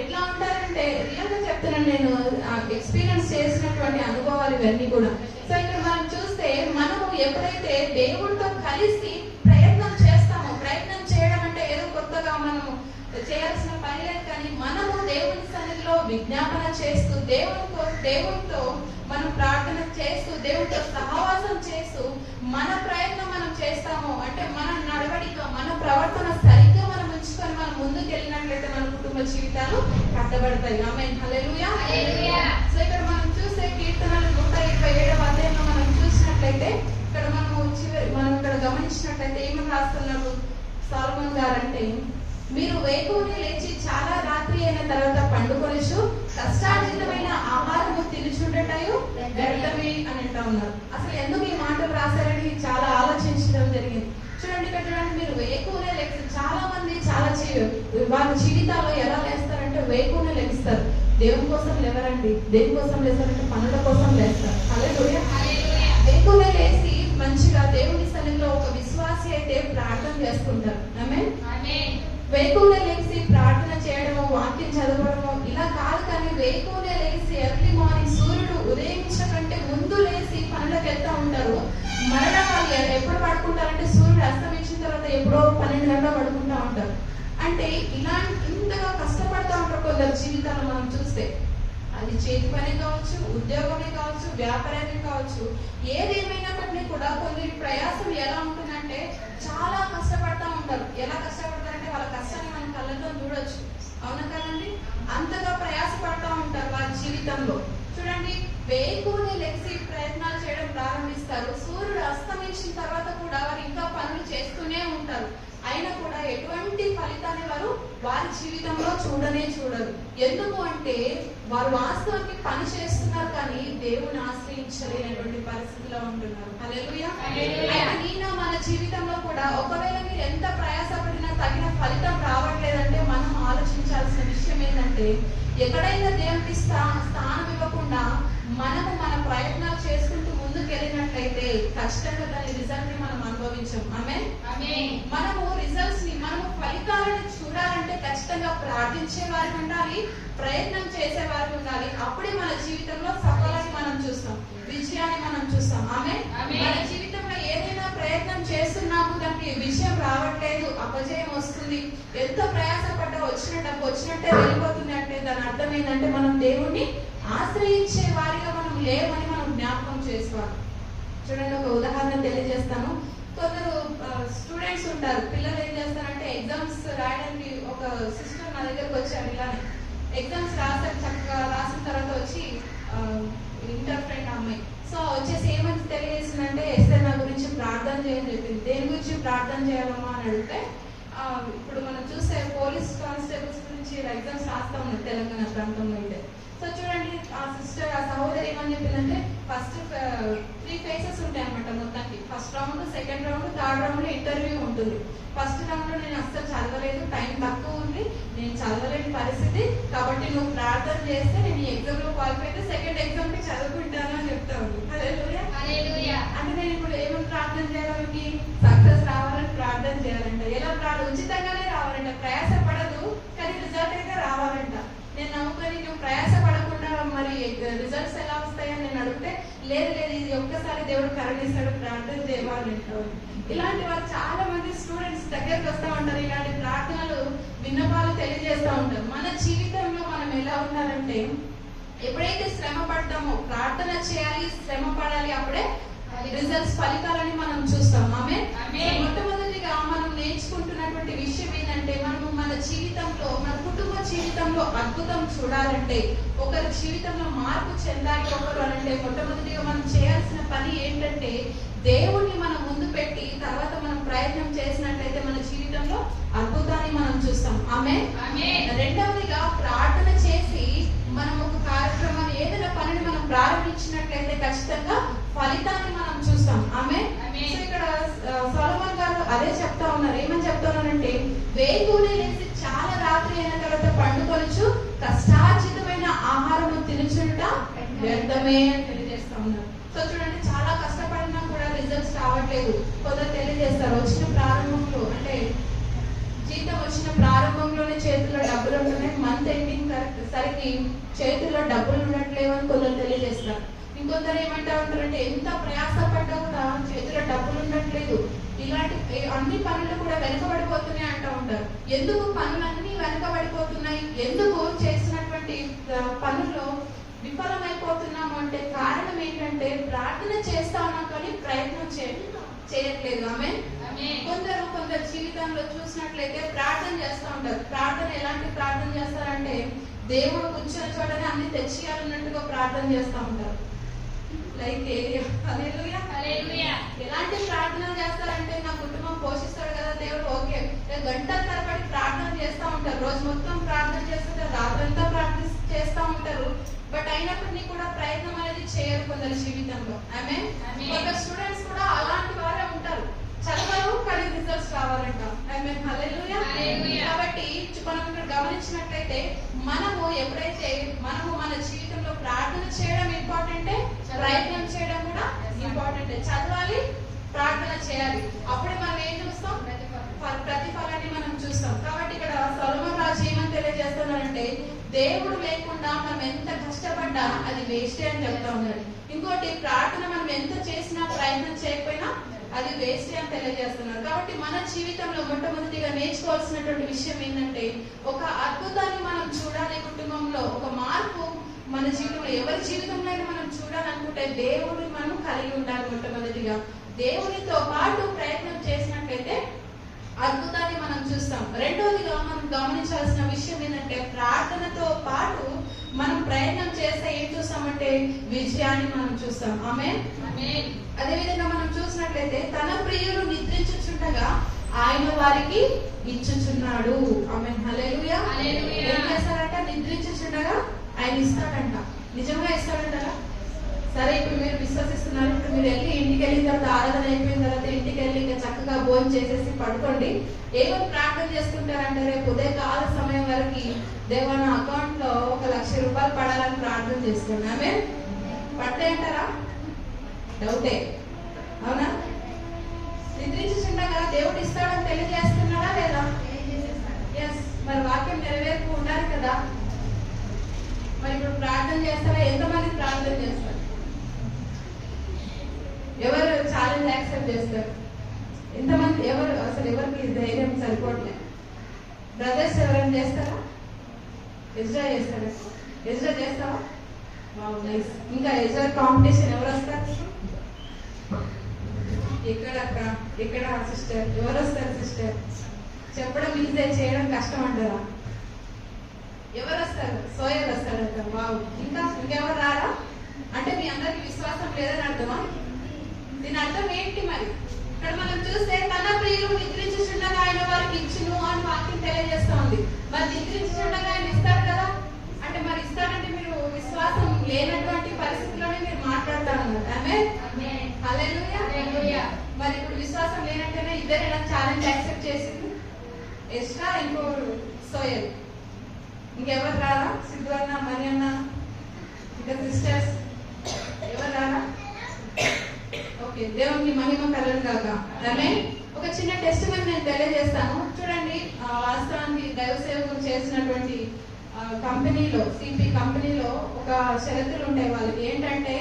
ఎట్లా ఉంటారంటే, రియల్ గా చెప్తున్నాను, నేను ఎక్స్పీరియన్స్ చేసినటువంటి అనుభవాలు ఇవన్నీ కూడా. సో ఇక్కడ మనం చూస్తే, మనము ఎప్పుడైతే దేవుడితో కలిసి ప్రయత్నం చేస్తామో, ప్రయత్నం చేయడం అంటే ఏదో కొత్తగా మనము చేయాల్సిన పని లేదు, కానీ మనము దేవుని సన్నిధిలో విజ్ఞాపన చేస్తూ, దేవునితో మనం ప్రార్థన చేస్తూ, దేవునితో సహవాసం చేస్తూ మన ప్రయత్నం మనం చేస్తాము అంటే, మన నడవడిక, మన ప్రవర్తన సరిగ్గా మనం ఉంచుకొని మనం ముందుకు వెళ్ళినట్లయితే మన కుటుంబ జీవితాలు కట్టబడతాయి. ఆమేన్. హల్లెలూయా. సో ఇక్కడ మనం చూస్తే కీర్తనలు 127వ అధ్యాయంలో మనం చూసినట్లయితే, ఇక్కడ మనం ఇక్కడ గమనించినట్లయితే ఏమని రాస్తున్నారు సొలొమోన్ గారు అంటే, మీరు వేకువనే లేచి చాలా రాత్రి అయిన తర్వాత పండుకొనిచు కష్టార్జితమైన ఆహారము తినుచుండటయు వ్యర్థమే అని అంటా ఉన్నారు. అసలు ఎందుకు ఈ మాటలు రాశారని చాలా ఆలోచించడం జరిగింది. చూడండి, ఇక్కడ చూడండి, మీరు వేకువనే లేచి, చాలా మంది వాళ్ళ జీవితాల్లో ఎలా లేస్తారంటే వేకువనే లేస్తారు. దేవుని కోసం లేవరండి. దేనికోసం లేస్తారంటే పనుల కోసం లేస్తారు. హల్లెలూయా. వేకువనే లేచి మంచిగా దేవుని సన్నిధిలో ఒక విశ్వాసి అయితే ప్రార్థన చేసుకుంటారు. ఆమేన్. వేకువనే లేచి ప్రార్థన చేయడము, వాక్యం చదవడము ఇలా కాదు, కానీ వేకువనే లేచి ఎర్లీ మార్నింగ్ సూర్యుడు ఉదయించకంటే ముందు లేచి పనులకు వెళ్తా ఉంటారు. మరణ వాళ్ళు ఎప్పుడు పడుకుంటారంటే, సూర్యుడు అస్తమించిన తర్వాత ఎప్పుడో 12 గంటలు పడుకుంటా ఉంటారు. అంటే ఇంతగా కష్టపడతా ఉంటారు కొందరు జీవితాలు మనం చూస్తే. అది చేతి పని కావచ్చు, ఉద్యోగమే కావచ్చు, వ్యాపారమే కావచ్చు, ఏదేమైనప్పటికీ కూడా కొందరి ప్రయాసం ఎలా ఉంటుందంటే చాలా కష్టపడతా ఉంటారు. ఎలా కష్టపడతారంటే వాళ్ళ కష్టాన్ని మనం కళ్ళతో చూడొచ్చు. అవునా కదండి? అంతగా ప్రయాసపడతా ఉంటారు వారి జీవితంలో. చూడండి, వేకువనే లెగిసి ప్రయత్నాలు చేయడం ప్రారంభిస్తారు. సూర్యుడు అస్తమించిన తర్వాత కూడా వారు ఇంకా పనులు చేస్తూనే ఉంటారు. అయినా కూడా ఎటువంటి ఫలితాన్ని వారి జీవితంలో చూడరు. ఎందుకు అంటే వారు వాస్తవానికి పని చేస్తున్నారు, కానీ దేవుని ఆశ్రయించలేనటువంటి పరిస్థితిలో ఉంటున్నారు. హల్లెలూయా. అయినా మన జీవితంలో కూడా ఒకవేళ మీరు ఎంత ప్రయాసపడినా తగిన ఫలితం రావట్లేదంటే మనం ఆలోచన ఏంటంటే, ఎక్కడైనా దేవునికి స్థానం ఇవ్వకుండా మనము మన ప్రయత్నాలు చేసుకుంటూ ముందుకు వెళ్ళినట్లయితే ఖచ్చితంగా దాని రిజల్ట్ ని మనం అనుభవించాం. మనము రిజల్ట్స్ ని, మనము ఫలితాలను చూడాలంటే ఖచ్చితంగా ప్రార్థించే వారికి ఉండాలి, ప్రయత్నం చేసే వారికి ఉండాలి. అప్పుడే మన జీవితంలో సఫలాన్ని మనం చూస్తాం, విజయాన్ని మనం చూస్తాం. మన జీవితంలో ఏదైనా ప్రయత్నం చేస్తున్నాము, దానికి విజయం రావట్లేదు, అపజయం వస్తుంది, ఎంత ప్రయాసపడ్డా వచ్చిన డబ్బు వచ్చినట్టే వెళ్ళిపోతుంది అంటే దాని అర్థం ఏంటంటే మనం దేవుణ్ణి ఆశ్రయించే వారిగా మనం లేవని మనం జ్ఞాపకం చేసుకోవాలి. చూడండి, ఒక ఉదాహరణ తెలియజేస్తాను. కొందరు స్టూడెంట్స్ ఉంటారు, పిల్లలు ఏం చేస్తారంటే ఎగ్జామ్స్ రాయడానికి ఒక సిస్టర్ నా దగ్గరకు వచ్చారు. ఇలానే ఎగ్జామ్స్ రాస్తారు, చక్కగా రాసిన తర్వాత వచ్చి ఇంటర్ ఫ్రెండ్ అమ్మాయి సో వచ్చేసి ఏమని తెలియజేసిందంటే, ఎస్ఐ నా గురించి ప్రార్థన చేయని చెప్పింది. దేని గురించి ప్రార్థన చేయాలమ్మా అని అడిగితే, ఇప్పుడు మనం చూస్తే పోలీస్ కానిస్టేబుల్స్ గురించి ఎగ్జామ్స్ రాస్తా ఉన్నారు తెలంగాణ ప్రాంతంలో అయితే. సో చూడండి, ఆ సిస్టర్, ఆ సహోదరి ఏమని చెప్పిందంటే, ఫస్ట్ 3 phases ఉంటాయి అన్నమాట మొత్తానికి. First round, second round, third round interview ఉంటుంది. ఫస్ట్ రౌండ్ లో నేను అస్సలు చదవలేదు, టైం తక్కువ ఉంది, నేను చదవలేని పరిస్థితి, కాబట్టి నువ్వు ప్రార్థన చేస్తే నేను ఈ ఎగ్జామ్ లో క్వాలిఫై అయితే సెకండ్ ఎగ్జామ్ కి చదువుకుంటాను అని చెప్తా ఉంది. అంటే నేను ఇప్పుడు ఏమని ప్రార్థన చేయాలి? సక్సెస్ రావాలని ప్రార్థన చేయాలంట. ఎలా ఉచితంగానే రావాలంట, ప్రయాస పడదు కానీ రిజల్ట్ అయితే రావాలంట. నేను నమ్ముకొని నువ్వు ప్రయాస పడకుండా మరి రిజల్ట్స్ ఎలా వస్తాయని నేను అడిగితే, లేదు ఇది ఒక్కసారి దేవుడు కరుణిస్తాడు, ప్రార్థన చేయాలంటారు. ఇలాంటి వారు చాలా మంది స్టూడెంట్స్ దగ్గరకు వస్తూ ఉంటారు, ఇలాంటి ప్రార్థనలు విన్నపాలు తెలియజేస్తూ ఉంటారు. మన జీవితంలో మనం ఎలా ఉన్నారంటే, ఎప్పుడైతే శ్రమ పడతామో ప్రార్థన చేయాలి, శ్రమ పడాలి, అప్పుడే రిజల్ట్స్, ఫలితాలని మనం చూస్తాం. మొట్టమొదటిగా మనం నేర్చుకుంటున్నటువంటి విషయం ఏంటంటే, మనము మన జీవితంలో, మన కుటుంబ జీవితంలో అద్భుతం చూడాలంటే, ఒకరి జీవితంలో మార్పు చెందాలి ఒకరు అంటే, మొట్టమొదటిగా మనం చేయాల్సిన పని ఏంటంటే, దేవుణ్ణి మనం ముందు పెట్టి తర్వాత మనం ప్రయత్నం చేసినట్లయితే మన జీవితంలో అద్భుతాన్ని మనం చూస్తాం. రెండవదిగా ప్రార్థన చేసి మనం ఒక కార్యక్రమాన్ని, ఏదైనా పనిని మనం ప్రారంభించినట్లయితే ఖచ్చితంగా ఫలితాన్ని మనం చూస్తాం. సో ఇక్కడ సొలొమోన్ గారు అదే చెప్తా ఉన్నారు. ఏమని చెప్తా ఉన్నారంటే, వేకువనే లేచి చాలా రాత్రి అయిన తర్వాత పండుకొనొచ్చు, కష్టార్జితమైన ఆహారము తినుచుట వ్యర్థమే అని తెలియజేస్తా ఉన్నారు. సో చూడండి, చాలా కష్టపడినా కూడా రిజల్ట్స్ రావట్లేదు. కొందరు తెలియజేస్తారు, వచ్చిన ప్రారంభంలో అంటే జీతం వచ్చిన ప్రారంభంలోనే చేతిలో డబ్బులు ఉంటున్నాయి, మంత్ ఎండింగ్ సరికి చేతిలో డబ్బులు ఉండట్లేవు అని కొందరు తెలియజేస్తారు. ఇంకొందరు ఏమంటా ఉంటారంటే, ఎంత ప్రయాసపడ్డా కూడా చేతిలో డబ్బులు ఉండట్లేదు, ఇలాంటి అన్ని పనులు కూడా వెనుకబడిపోతున్నాయి అంటూ ఉంటారు. ఎందుకు పనులన్నీ వెనుకబడిపోతున్నాయి, ఎందుకు చేసినటువంటి పనుల్లో విఫలమైపోతున్నాము అంటే కారణం ఏంటంటే, ప్రార్థన చేస్తా ఉన్నాం కానీ ప్రయత్నం చేయట్లేదు. కొందరు జీవితంలో చూసినట్లయితే ప్రార్థన చేస్తూ ఉంటారు. ప్రార్థన ఎలాంటి ప్రార్థన చేస్తారంటే, దేవుడు కూర్చొని చోటనే అన్ని తెచ్చియాలన్నట్టుగా ప్రార్థన చేస్తూ ఉంటారు. లైక్ ఎలాంటి ప్రార్థనలు చేస్తారంటే, నా కుటుంబం పోషిస్తాడు కదా దేవుడు, ఓకే, గంటల తరబడి ప్రార్థన చేస్తూ ఉంటారు. రోజు మొత్తం ప్రార్థన చేస్తుంటారు, రాత్రంతా ప్రార్థన చేస్తూ ఉంటారు. బట్ అయినప్పటికీ కూడా ప్రయత్నం అనేది చేయరు కొందరు జీవితంలో. కొందరు స్టూడెంట్స్ కూడా అలాంటి వారే ఉంటారు, చదవరు కానీ రిజల్ట్స్ రావాలంట. కాబట్టి మనం ఇక్కడ గమనించినట్లయితే, మనము ఎప్పుడైతే మన జీవితంలో ప్రార్థన చేయడం ఇంపార్టెంటే, ప్రయత్నం చేయడం కూడా ఇంపార్టెంటే. చదవాలి, ప్రార్థన చేయాలి, అప్పుడే మనం ఏం చూస్తాం? ప్రతిఫలాన్ని మనం చూస్తాం. కాబట్టి ఇక్కడ సొలొమోన్ రాజు ఏమని తెలియజేస్తున్నారంటే, దేవుడు లేకుండా మనం ఎంత కష్టపడ్డా అది వేస్టే అని చెప్తా ఉన్నారు. ఇంకోటి, ప్రార్థన మనం ఎంత చేసినా ప్రయత్నం చేయకపోయినా అది వేస్టే అని తెలియజేస్తున్నారు. కాబట్టి మన జీవితంలో మొట్టమొదటిగా నేర్చుకోవాల్సినటువంటి విషయం ఏంటంటే, ఒక అద్భుతాన్ని మనం చూడాలి కుటుంబంలో, ఒక మార్పు మన జీవితంలో, ఎవరి జీవితంలో అయినా మనం చూడాలనుకుంటే దేవుడిని మనం కలిగి ఉండాలి. మొట్టమొదటిగా దేవునితో పాటు ప్రయత్నం చేసినట్లయితే అద్భుతాన్ని మనం చూస్తాం. రెండోదిగా మనం గమనించాల్సిన విషయం ఏంటంటే, ప్రార్థనతో పాటు మనం ప్రయత్నం చేస్తే ఏం చూస్తామంటే విజయాన్ని మనం చూస్తాం. అదే విధంగా మనం చూసినట్లయితే, తన ప్రియులు నిద్రించుచుండగా ఆయన వారికి ఇచ్చుచున్నాడు. హల్లెలూయా. ఏం చేస్తాడంట? నిద్రించుచుండగా ఆయన ఇస్తాడంట. నిజంగా ఇస్తాడంటారా? సరే, ఇప్పుడు మీరు విశ్వసిస్తున్నారు. ఇప్పుడు మీరు వెళ్ళి ఇంటికి వెళ్ళిన తర్వాత, ఆరాధన అయిపోయిన తర్వాత ఇంటికి వెళ్ళి ఇంకా చక్కగా భోజనం భోజనం చేసేసి పడుకోండి. ఏమని ప్రార్థన చేసుకుంటారంటే రేపు ఉదయకాల సమయం వరకు దేవా నా అకౌంట్ లో 1,00,000 రూపాయలు పడాలని ప్రార్థన చేసుకోండి. ఆమె పడతాయి అంటారా? డౌటే, అవునా? నిద్రించుండగా దేవుడు ఇస్తాడని తెలియజేస్తున్నాడా లేదా? ఎస్. మరి వాక్యం నెరవేర్పు ఉండాలి కదా. మరి ఇప్పుడు ప్రార్థన చేస్తారా? ఎంతమంది ప్రార్థన చేస్తారు? ఎవరు ఛాలెంజ్ యాక్సెప్ట్ చేస్తారు? ఎంతమంది? ఎవరు అసలు ఎవరికి ధైర్యం సరిపోవట్లేదు? బ్రదర్స్ ఎవరైనా చేస్తారా? ఎజ్రా చేస్తారా? ఎజ్రా చేస్తావా? Wow, nice. ఇంకా ఎజ్రా కాంపిటీషన్ ఎవరు వస్తారు? ఎక్కడ సిస్టర్? ఎవరు వస్తారు సిస్టర్? చెప్పడం ఈజీ, చేయడం కష్టం అంటారా? ఎవరు వస్తారు? సోయల్ వస్తాడంట. వావ్. ఇంకెవరు రారా? అంటే మీ అందరికి విశ్వాసం లేదని అర్థమా? దీని అర్థం ఏంటి? మరి ఇక్కడ మనం చూస్తే తన ప్రియులు నిద్రించుచుండగా ఆయన వారికి ఇచ్చును అని వాక్యం తెలియజేస్తా ఉంది. మరి నిద్రించుచుండగా ఆయన ఇస్తాడు కదా. అంటే మరి ఇస్తాడంటే మీరు విశ్వాసం లేనటువంటి పరిస్థితుల్లోనే మీరు మాట్లాడతారన్నమాట. ఆమేన్. హల్లెలూయా. మరి ఇప్పుడు విశ్వాసం లేనట్టేనే ఇద్దరు ఇలా ఛాలెంజ్ యాక్సెప్ట్ చేసింది. ఎస్ట్రా, ఇంకో సోయల్. ఇంకెవరు రారా? సిద్ధు అన్న, మరి అన్న, ఇంకా సిస్టర్స్ ఎవరు రారా? ఓకే, దేవునికి మహిమ కలుగును గాక. ఆమేన్. ఒక చిన్న టెస్ట్ నేను తెలియజేస్తాను. చూడండి, వాస్తవానికి దైవ సేవకులు చేసినటువంటి కంపెనీలో, సిపి కంపెనీలో ఒక షరతులు ఉంటాయి వాళ్ళకి. ఏంటంటే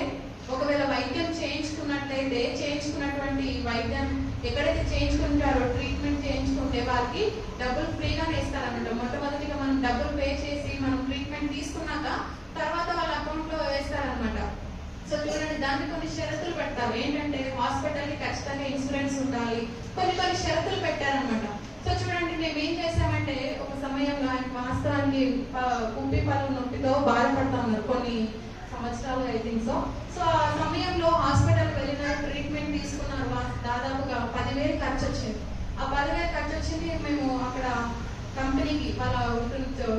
ఒకవేళ వైద్యం చేయించుకున్నట్లయితే చేయించుకున్నటువంటి వైద్యం ఎక్కడైతే చేయించుకుంటారో ట్రీట్మెంట్ చేయించుకుంటే వాళ్ళకి డబ్బులు ఫ్రీగానే ఇస్తారన్నమాట. మొట్టమొదటిగా మనం డబ్బులు పే చేసి మనం ట్రీట్మెంట్ తీసుకున్నాక తర్వాత వాళ్ళ అకౌంట్ లో వేస్తారనమాట. సో చూడండి, దానికి కొన్ని షరతులు పెట్టారు. ఏంటంటే హాస్పిటల్ కి ఖచ్చితంగా ఇన్సూరెన్స్ ఉండాలి, కొన్ని షరతులు పెట్టారనమాట. సో చూడండి, మేము ఏం చేసామంటే ఒక సమయంలో ఆయన వాస్తవానికి కుప్పి పళ్ళు నొప్పితో బాధపడతా ఉన్నారు కొన్ని సంవత్సరాలు, ఐ థింక్ సో. సో ఆ సమయంలో హాస్పిటల్ వెళ్ళిన ట్రీట్మెంట్ తీసుకున్నారు. దాదాపుగా 10,000 ఖర్చు వచ్చింది. ఆ 10,000 ఖర్చు వచ్చింది. మేము అక్కడ కంపెనీకి వాళ్ళ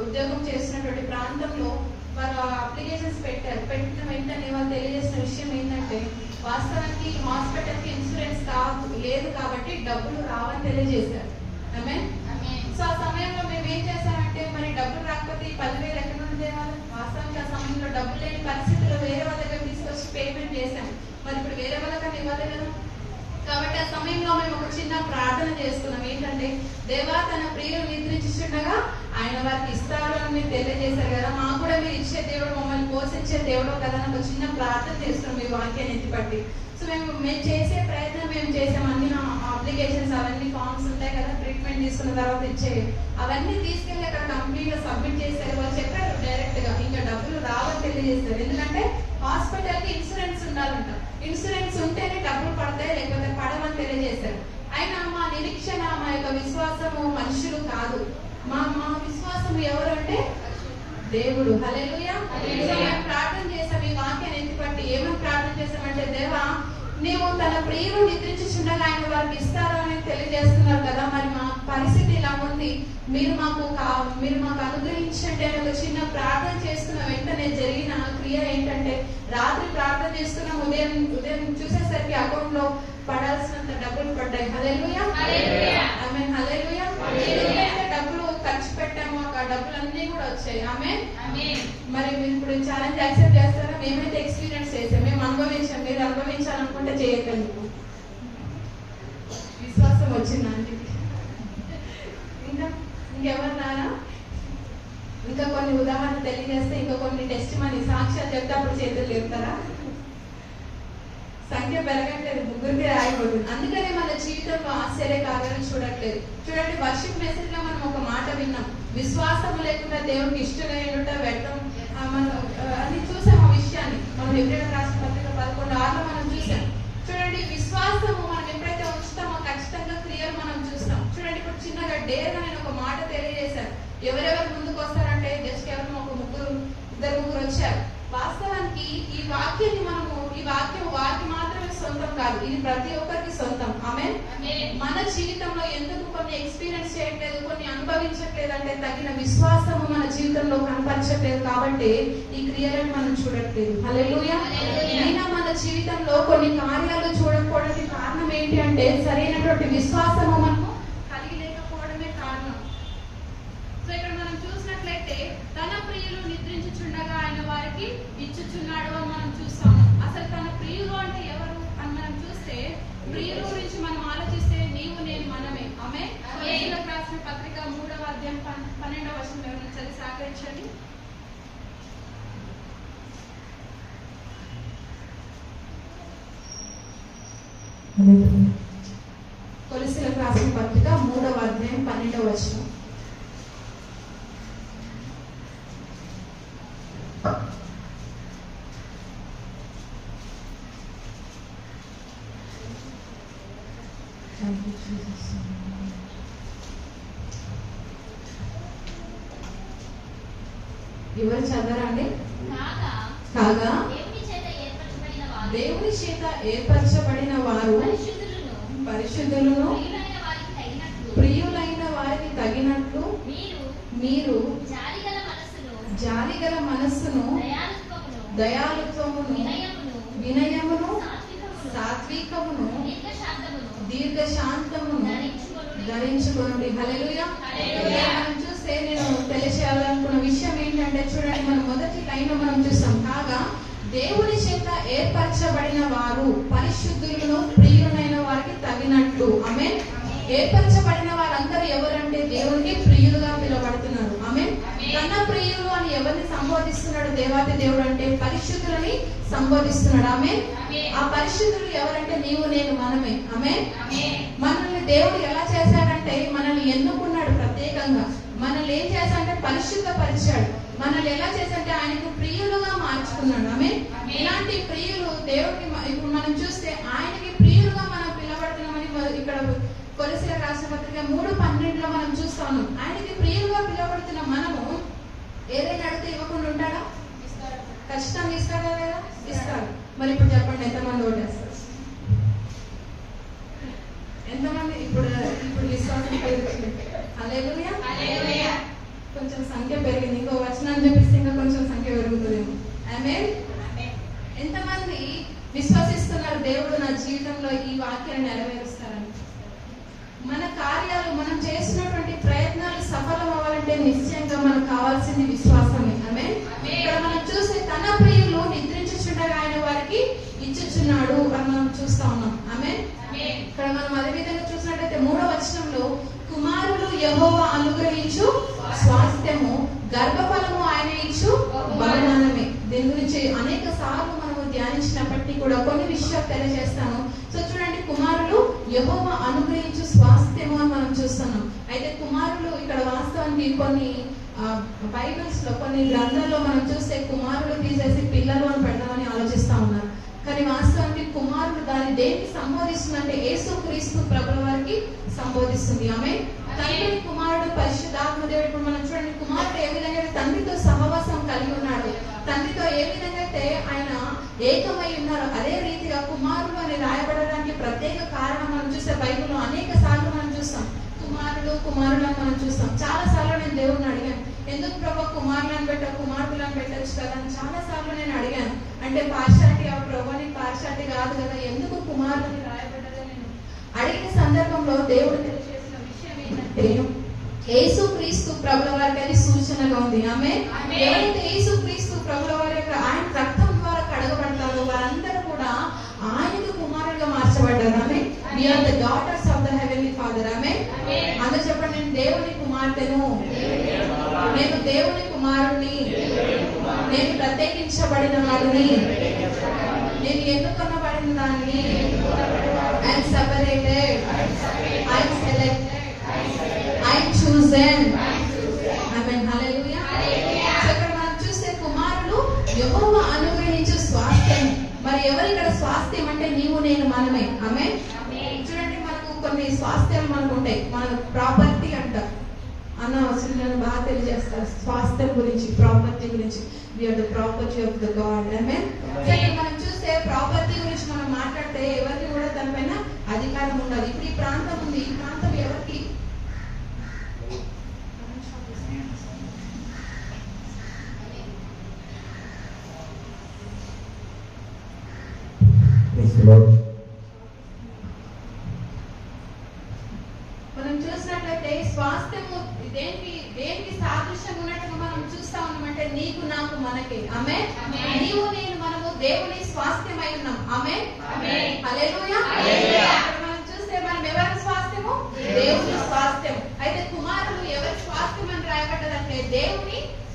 ఉద్యోగం చేసినటువంటి ప్రాంతంలో వాళ్ళు అప్లికేషన్స్ పెట్టారు. పెట్టిన వెంటనే వాళ్ళు తెలియజేసిన విషయం ఏంటంటే వాస్తవానికి హాస్పిటల్ కి ఇన్సూరెన్స్ లేదు కాబట్టి డబ్బులు రావని తెలియజేశారు. సో ఆ సమయంలో మేము ఏం చేసామంటే మరి డబ్బులు రాకపోతే 10,000 ఎక్కడ నుండి తేవాలి? వాస్తవానికి ఆ సమయంలో డబ్బులు లేని పరిస్థితుల్లో వేరే వాళ్ళ దగ్గర తీసుకొచ్చి పేమెంట్ చేశాం. మరి ఇప్పుడు వేరే వాళ్ళకన్నా ఇవ్వాలి కదా. కాబట్టి ఆ సమయంలో మేము ఒక చిన్న ప్రార్థన చేసుకున్నాం. ఏంటంటే దేవా తన ప్రియులు నిద్రించుండగా ఆయన వారికి ఇస్తాడు అని మీరు తెలియజేశారు కదా, మాకు కూడా మీరు ఇచ్చే దేవుడు, మమ్మల్ని పోషించే దేవుడు కదా అని ఒక చిన్న ప్రార్థన చేస్తున్నాం మీ వాక్యాన్ని ఎత్తిపట్టి. సో మేము చేసే ప్రయత్నం మేము చేసాం. అన్ని అప్లికేషన్స్ అవన్నీ ఫార్మ్స్ ఉంటాయి కదా, ట్రీట్మెంట్ తీసుకున్న తర్వాత ఇచ్చే అవన్నీ తీసుకెళ్ళి అక్కడ కంపెనీలో సబ్మిట్ చేశారు. వాళ్ళు చెప్పారు డైరెక్ట్ గా ఇంకా డబ్బులు రావని తెలియజేస్తారు. ఎందుకంటే హాస్పిటల్ కి ఇన్సూరెన్స్ ఉండాలంట. ఇన్సూరెన్స్ ఉంటేనే డబ్బులు పడతాయి, లేకపోతే పడవని తెలియజేశారు. అయినా మా నిరీక్షణ, మా యొక్క విశ్వాసము మనుషులు కాదు. మా విశ్వాసం ఎవరు అంటే దేవుడు. హల్లెలూయా. ప్రార్థన చేసాం ఈ వాక్యాన్ని ఎత్తిపట్టి. ఏమని ప్రార్థన చేసామంటే దేవా నీవు తన ప్రియులు నిద్రించుచుండగా ఆయన వారికి ఇస్తారు అని తెలియజేస్తున్నారు కదా, మరి మా పరిస్థితి ఇలా ఉంది, మీరు మాకు అనుగ్రహించండి అని ఒక చిన్న ప్రార్థన చేసుకున్న వెంటనే జరిగిన క్రియ ఏంటంటే రాత్రి ప్రార్థన చేసుకున్నాం, ఉదయం చూసేసరికి అకౌంట్ లో పడాల్సినంత డబ్బులు పడ్డాయి. హల్లెలూయా. ఆమేన్. హల్లెలూయా. ఏదైతే డబ్బులు ఖర్చు పెట్టామో ఆ డబ్బులన్నీ కూడా వచ్చాయి. ఆమేన్. మరి మీరు ఇప్పుడు ఛాలెంజ్ యాక్సెప్ట్ చేస్తారా? మేమైతే ఎక్స్పీరియన్స్ చేసాం, మేము అనుభవించాం. మీరు అనుభవించాలనుకుంటే చేయకండి. విశ్వాసం వచ్చింది అంటే ఇంకెవరు నానా ఇంకా కొన్ని ఉదాహరణ తెలియజేస్తే ఇంకా కొన్ని టెస్ట్ మనీ సాక్ష్యాలు చెప్తే అప్పుడు చేతులు లేపుతారా? సంఖ్య పెరగట్లేదు, ముగ్గురికి ఆగిపోతుంది. అందుకనే మన జీవితంలో ఆశ్చర్య కార్యాలను చూడట్లేదు. చూడండి, వర్షిప్ మెసేజ్ లో మనం ఒక మాట విన్నాం, విశ్వాసం లేకుండా దేవుడికి ఇష్టమైనట వ్యర్థం. మనం అది చూసాం. ఆ విషయాన్ని మనం ఎప్పుడైనా రాసిన పత్రిక 11:6 మనం చూసాం. చూడండి, విశ్వాసము మనం ఎప్పుడైతే ఉంచుతామో ఖచ్చితంగా క్రియలు మనం చూస్తాం. చూడండి, ఇప్పుడు చిన్నగా డేర్గా నేను ఒక మాట తెలియజేశాను. ఎవరెవరు ముందుకు వస్తారంటే జస్ట్ కేవలం ఇద్దరు ముగ్గురు వచ్చారు. వాస్తవానికి ఈ వాక్యాన్ని మనము, ఈ వాక్యం వారికి మాత్రమే సొంతం కాదు, ఇది ప్రతి ఒక్కరికి సొంతం. ఆమేన్. మన జీవితంలో ఎందుకు కొన్ని ఎక్స్పీరియన్స్ చేయట్లేదు, కొన్ని అనుభవించట్లేదు అంటే తగిన విశ్వాసము మన జీవితంలో కనపరచట్లేదు కాబట్టి ఈ క్రియలను మనం చూడట్లేదు. హల్లెలూయా. అయినా మన జీవితంలో కొన్ని కార్యాలు చూడకపోవడానికి కారణం ఏంటి అంటే సరైనటువంటి విశ్వాసము మనము కలిగి లేకపోవడమే కారణం. సో ఇక్కడ మనం చూసినట్లయితే తన ప్రియులు నిద్రించుచుండగా ఆయన వారికి ఇచ్చుచున్నాడు అని మనం చూస్తాము. అసలు తన ప్రియులు అంటే ఎవరు అని మనం చూస్తే ప్రియుల గురించి మనం ఆలోచిస్తే నీవు నేను మనమే. ఆమె కొరింథీయులకు రాసిన పత్రిక 3వ అధ్యాయం 12వ వచనం చదివి సహకరించండి. కొరింథీయులకు రాసిన పత్రిక 3వ అధ్యాయం 12వ వచనం. ఎవరు చదవరండి? కాగా దేవుని చేత ఏర్పరచబడిన వారు పరిశుద్ధులను ప్రియులైన వారికి తగినట్లు మీరు జాలిగల మనస్సును దయాళుత్వమును వినయమును సాత్వికమును దీర్ఘశాంతమును ధరించుకోండి. హల్లెలూయా. మనం చూస్తే నేను తెలియచేయాలనుకున్న విషయం ఏంటంటే చూడండి, మనం మొదటి లైన్ మనం చూస్తాం. కాగా దేవుని చేత ఏర్పరచబడిన వారు పరిశుద్ధులను ప్రియులైన వారికి తగినట్లు. ఆమేన్. ఏర్పరచబడిన వారందరూ ఎవరంటే దేవునికి ప్రియులుగా పిలువబడుతున్నారు. ఆమేన్. తన ప్రియులు అని ఎవరిని సంబోధిస్తున్నాడు దేవాది దేవుడు అంటే పరిశుద్ధులని సంబోధిస్తున్నాడు. ఆమేన్. ఆ పరిశుద్ధులు ఎవరంటే నీవు నేను మనమే. ఆమేన్. మనల్ని దేవుడు ఎలా చేశాడంటే మనల్ని ఎన్నుకున్నాడు ప్రత్యేకంగా. మనల్ని ఏం చేశాడంటే పరిశుద్ధపరిచాడు. మనల్ని ఎలా చేశాడంటే ఆయనకు ప్రియులుగా మార్చుకున్నాడు. ఆమేన్. ఇలాంటి ప్రియులు దేవుడికి ఇప్పుడు మనం చూస్తే ఆయనకి ప్రియులుగా మనం పిలవబడుతున్నామని ఇక్కడ కొరింథీయులకు రాసిన పత్రిక 3:12లో మనం చూస్తా ఉన్నాం. ఆయనకి ప్రియులుగా పిలవబడుతున్న మనము ఏదైనా అడిగితే ఇవ్వకుండా ఉంటాడా? ఖచ్చితంగా ఇస్తాడా లేదా? ఇస్తాడు. మరి ఇప్పుడు చెప్పండి, ఎంతమంది ఓటేస్తారు? ఎంతమంది ఇప్పుడు విశ్వాసం పెరుగుతుంది? హల్లెలూయా. కొంచెం సంఖ్య పెరిగింది. ఇంకో వచనాన్ని చూపిస్తే ఇంకా కొంచెం సంఖ్య పెరుగుతుందేమో. ఆమేన్. ఎంతమంది విశ్వసిస్తున్నారు దేవుడు నా జీవితంలో ఈ వాక్యాన్ని నెరవేరుస్తారని? మన కార్యాలు మనం చేసినటువంటి ప్రయత్నాలు సఫలం అవ్వాలంటే నిశ్చయంగా మనకు కావాల్సింది విశ్వాసమే. ఆమేన్. ఇక్కడ మనం చూస్తే తన ప్రియులు నిద్రించుచుండగా ఆయన వారికి ఇచ్చుచున్నాడు అని మనం చూస్తా ఉన్నాం. ఆమేన్. ఇక్కడ మనం అదే విధంగా చూసినట్టయితే 3వ వచనంలో కుమారులు యెహోవా అనుగ్రహించు స్వాస్థ్యము గర్భఫలము ఆయన ఇచ్చు బహుమానమే. దీని గురించి అనేక సార్లు మనము ధ్యానించినప్పటికీ కూడా కొన్ని విషయాలు తెలియజేస్తాను. సో చూడండి, కుమారులు యెహోవా అనుగ్రహించు స్వాస్థ్యము అని మనం చూస్తున్నాం. అయితే కుమారులు ఇక్కడ వాస్తవానికి కొన్ని బైబిల్స్ లో కొన్ని గ్రంథాల్లో మనం చూస్తే కుమారులు తీసేసి పిల్లలు అని పెడదామని ఆలోచిస్తా ఉన్నారు. కానీ వాస్తవానికి కుమారుడు దాన్ని దేనికి సంబోధిస్తుందంటే యేసుక్రీస్తు ప్రభుల వారికి సంబోధిస్తుంది. ఆమె తండ్రి కుమారుడు పరిశుద్ధాత్మ దేవుడు. ఇప్పుడు మనం చూడండి, కుమారుడు ఏ విధంగా తండ్రితో సహవాసం కలిగి ఉన్నాడు, తండ్రితో ఏ విధంగా అయితే ఆయన ఏకమై ఉన్నారు, అదే రీతిగా కుమారుడు అని రాయబడడానికి ప్రత్యేక కారణం మనం చూస్తే బైబిల్లో అనేక సార్లు మనం చూస్తాం. కుమారుడు అని మనం చూస్తాం. చాలా సార్లు నేను దేవుడిని అడిగాను, ఎందుకు ప్రభు కుమారులను పెట్టావు, కుమార్తెలను పెట్టచ్చు కదా అని చాలా సార్లు నేను అడిగాను. అంటే పార్షాలిటీ ఆ ప్రభుని పార్షాలిటీ కాదు కదా, ఎందుకు కుమారుని రాయబడ్డదో నేను అడిగిన సందర్భంలో దేవుడు తెలియజేసిన విషయం ఏంటంటే యేసుక్రీస్తు ప్రభుల వారికి అది సూచనగా ఉంది. ఆమె ఎవరైతే యేసుక్రీస్తు ప్రభుల వారి యొక్క ఆయన రక్తం ద్వారా కడగబడతారో వారందరూ కూడా ఆయనకు కుమారులుగా మార్చబడ్డారు. ఆమె we are the daughters of the heavenly father. ఆమె అందరూ చెప్పండి, నేను దేవుని కుమార్తెను, నేను దేవుని కుమారుణ్ణి, నేను ప్రత్యేకించబడిన వాడిని, నేను ఎన్నుకొనబడిన దాన్ని, I am separated, I am selected, I am chosen. Amen. Hallelujah. ఇక్కడ మనం చూస్తే కుమారులు యెహోవా అనుగ్రహించే స్వాస్థ్యం. మరి ఎవరు ఇక్కడ స్వాస్థ్యం అంటే నీవు నేను మనమే. ఆమేన్. చూడండి, మనకు కొన్ని స్వాస్థ్యాలు మనకు ఉంటాయి. మన ప్రాపర్టీ అంటారు అన్న వసూలను బాగా తెలియజేస్తారు స్వాస్థ్యం గురించి, ప్రాపర్టీ గురించి. we are the property of the God. ఆమేన్. మనం చూస్తే ప్రాపర్టీ గురించి మనం మాట్లాడితే ఎవరికి కూడా దానిపైన అధికారం ఉండదు. ఉండదు. ఇప్పుడు ఈ ప్రాంతం ఉంది, ఈ ప్రాంతం ఎవరికి? మనం చూసినట్లయితే స్వాస్థ్యము దేనికి సాదృశ్యంగా ఉన్నట్టుగా మనం చూస్తా ఉన్నామంటే నీకు నాకు మనకి. ఆమేన్. నీవు నేను మనము దేవుని స్వాస్థ్యమై ఉన్నాం. ఆమేన్. హల్లెలూయా. మనం చూస్తే మనం ఎవరి స్వాస్థ్యము? దేవుని స్వాస్థ్యం. అయితే కుమారులు ఎవరి స్వాస్థ్యం అని రాయబడ్డదంటే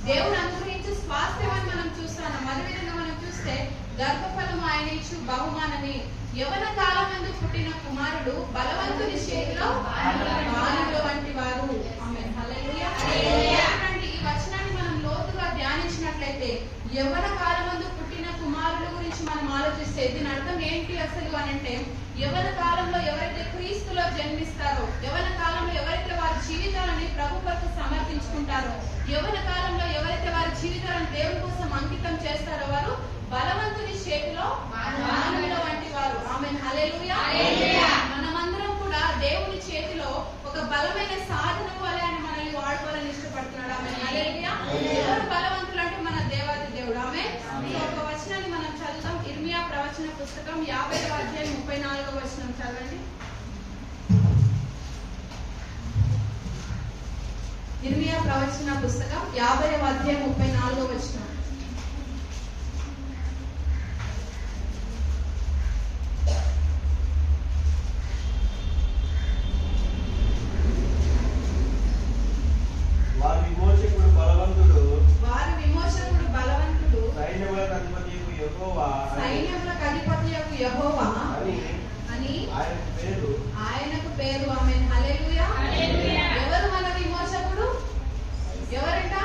దేవుడు అనుగ్రహించే స్వాస్థ్యం అని మనం చూస్తున్నాం. అదేవిధంగా మనం చూస్తే గర్భఫలం ఆయన ఇచ్చు బహుమానని యవన కాలమందు పుట్టిన కుమారుడు బలవంతుని చేతిలో బాలుల వంటి వారు. ఆమేన్. హల్లెలూయా. ఈ వచనాన్ని మనం లోతుగా ధ్యానించినట్లయితే యవన కాలమందు పుట్టిన కుమారుల గురించి మనం ఆలోచిస్తే దీని అర్థం ఏంటి అసలు అని అంటే, యవన కాలంలో ఎవరైతే క్రీస్తులో జన్మిస్తారో, యవన కాలంలో ఎవరైతే వారి జీవితాలని ప్రభు కొరకు సమర్పించుకుంటారో, యవన కాలంలో ఎవరైతే వారి జీవితాలను దేవుని కోసం అంకితం చేస్తారో వారు బలవంతుని చేతిలో బాలుల వంటి వారు. ఆమేన్. హల్లెలూయా. మనమందరం కూడా దేవుని చేతిలో ఒక బలమైన సాధనం వలె అని మనల్ని వాడుకోవాలని ఇష్టపడుతున్నాడు. ఆమేన్. హల్లెలూయా. ఎవరు బలవంతులు అంటే మన దేవాది దేవుడు. ఆమేన్. ఒక వచనాన్ని మనం చదువుతాం. ఇర్మియా ప్రవచన పుస్తకం 50వ అధ్యాయం 34వ వచనం చదవండి. ఇర్మియా ప్రవచన పుస్తకం 50వ అధ్యాయం 34వ వచనం. వారి విమోచకుడు బలవంతుడు, సైన్యములకు అధిపతియగు యెహోవా అని ఆయనకు పేరు. ఆమేన్. హల్లెలూయా. ఎవరు మన విమోచకుడు? ఎవరంట?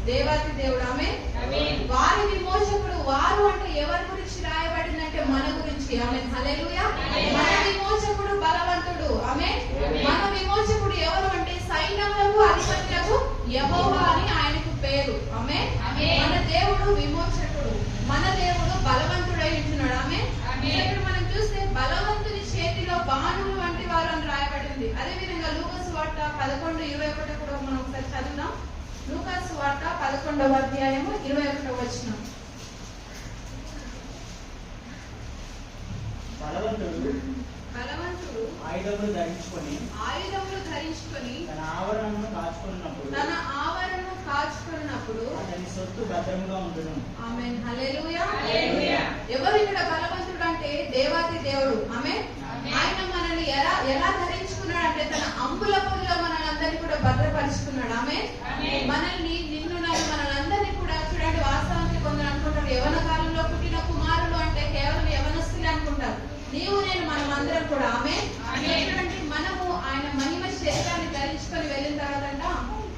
దేవాతి దేవుడు. ఆమేన్. వారి విమోచకుడు. వారు అంటే ఎవరి గురించి రాయబడిందంటే మన గురించి. ఆమేన్. హల్లెలూయా. మన విమోచకుడు బలవంతుడు. ఆమేన్. మన విమోచకుడు ఎవరు అంటే సైన్యములకు అధిపతియగు యెహోవా అని ఆయనకు పేరు. ఆమేన్. మన దేవుడు విమోచకుడు, మన దేవుడు బలవంతుడై ఉంటున్నాడు. ఆమేన్. ఇక్కడ మనం చూస్తే బలవంతుని చేతిలో బాణులు వంటి వారు అని రాయబడింది. అదే విధంగా లూకా సువార్త 11:21 కూడా మనం ఒకసారి చదువుదాం. లూకా సువార్త 11వ అధ్యాయము 21వ వచనం. బలవంతుడు ఆయుధములు ధరించుకొని తన ఆవరణను కాచుకున్నప్పుడు అతని సొత్తు భద్రంగా ఉండును. ఆమేన్. హల్లెలూయా. ఎవరు ఇక్కడ బలవంతుడు అంటే దేవాతి దేవుడు. ఆమేన్. ఆయన మనల్ని ఎలా ధరించుకున్నాడు అంటే తన అంబుల పొదిలో మనల్ని అందరినీ కూడా భద్రపరుచుకున్నాడు. ఆమేన్. మనల్ని మనల్ని అందరినీ కూడా చూడండి. వాస్తవానికి కొందరు అనుకుంటారు యవన కాలంలో పుట్టిన కుమారులు అంటే కేవలం యవనస్తులే అనుకుంటారు. నీవు నేను మనం అందరం కూడా. ఆమేన్. మనము ఆయన మహిమ శరీరాన్ని ధరించుకొని వెళ్ళిన తర్వాత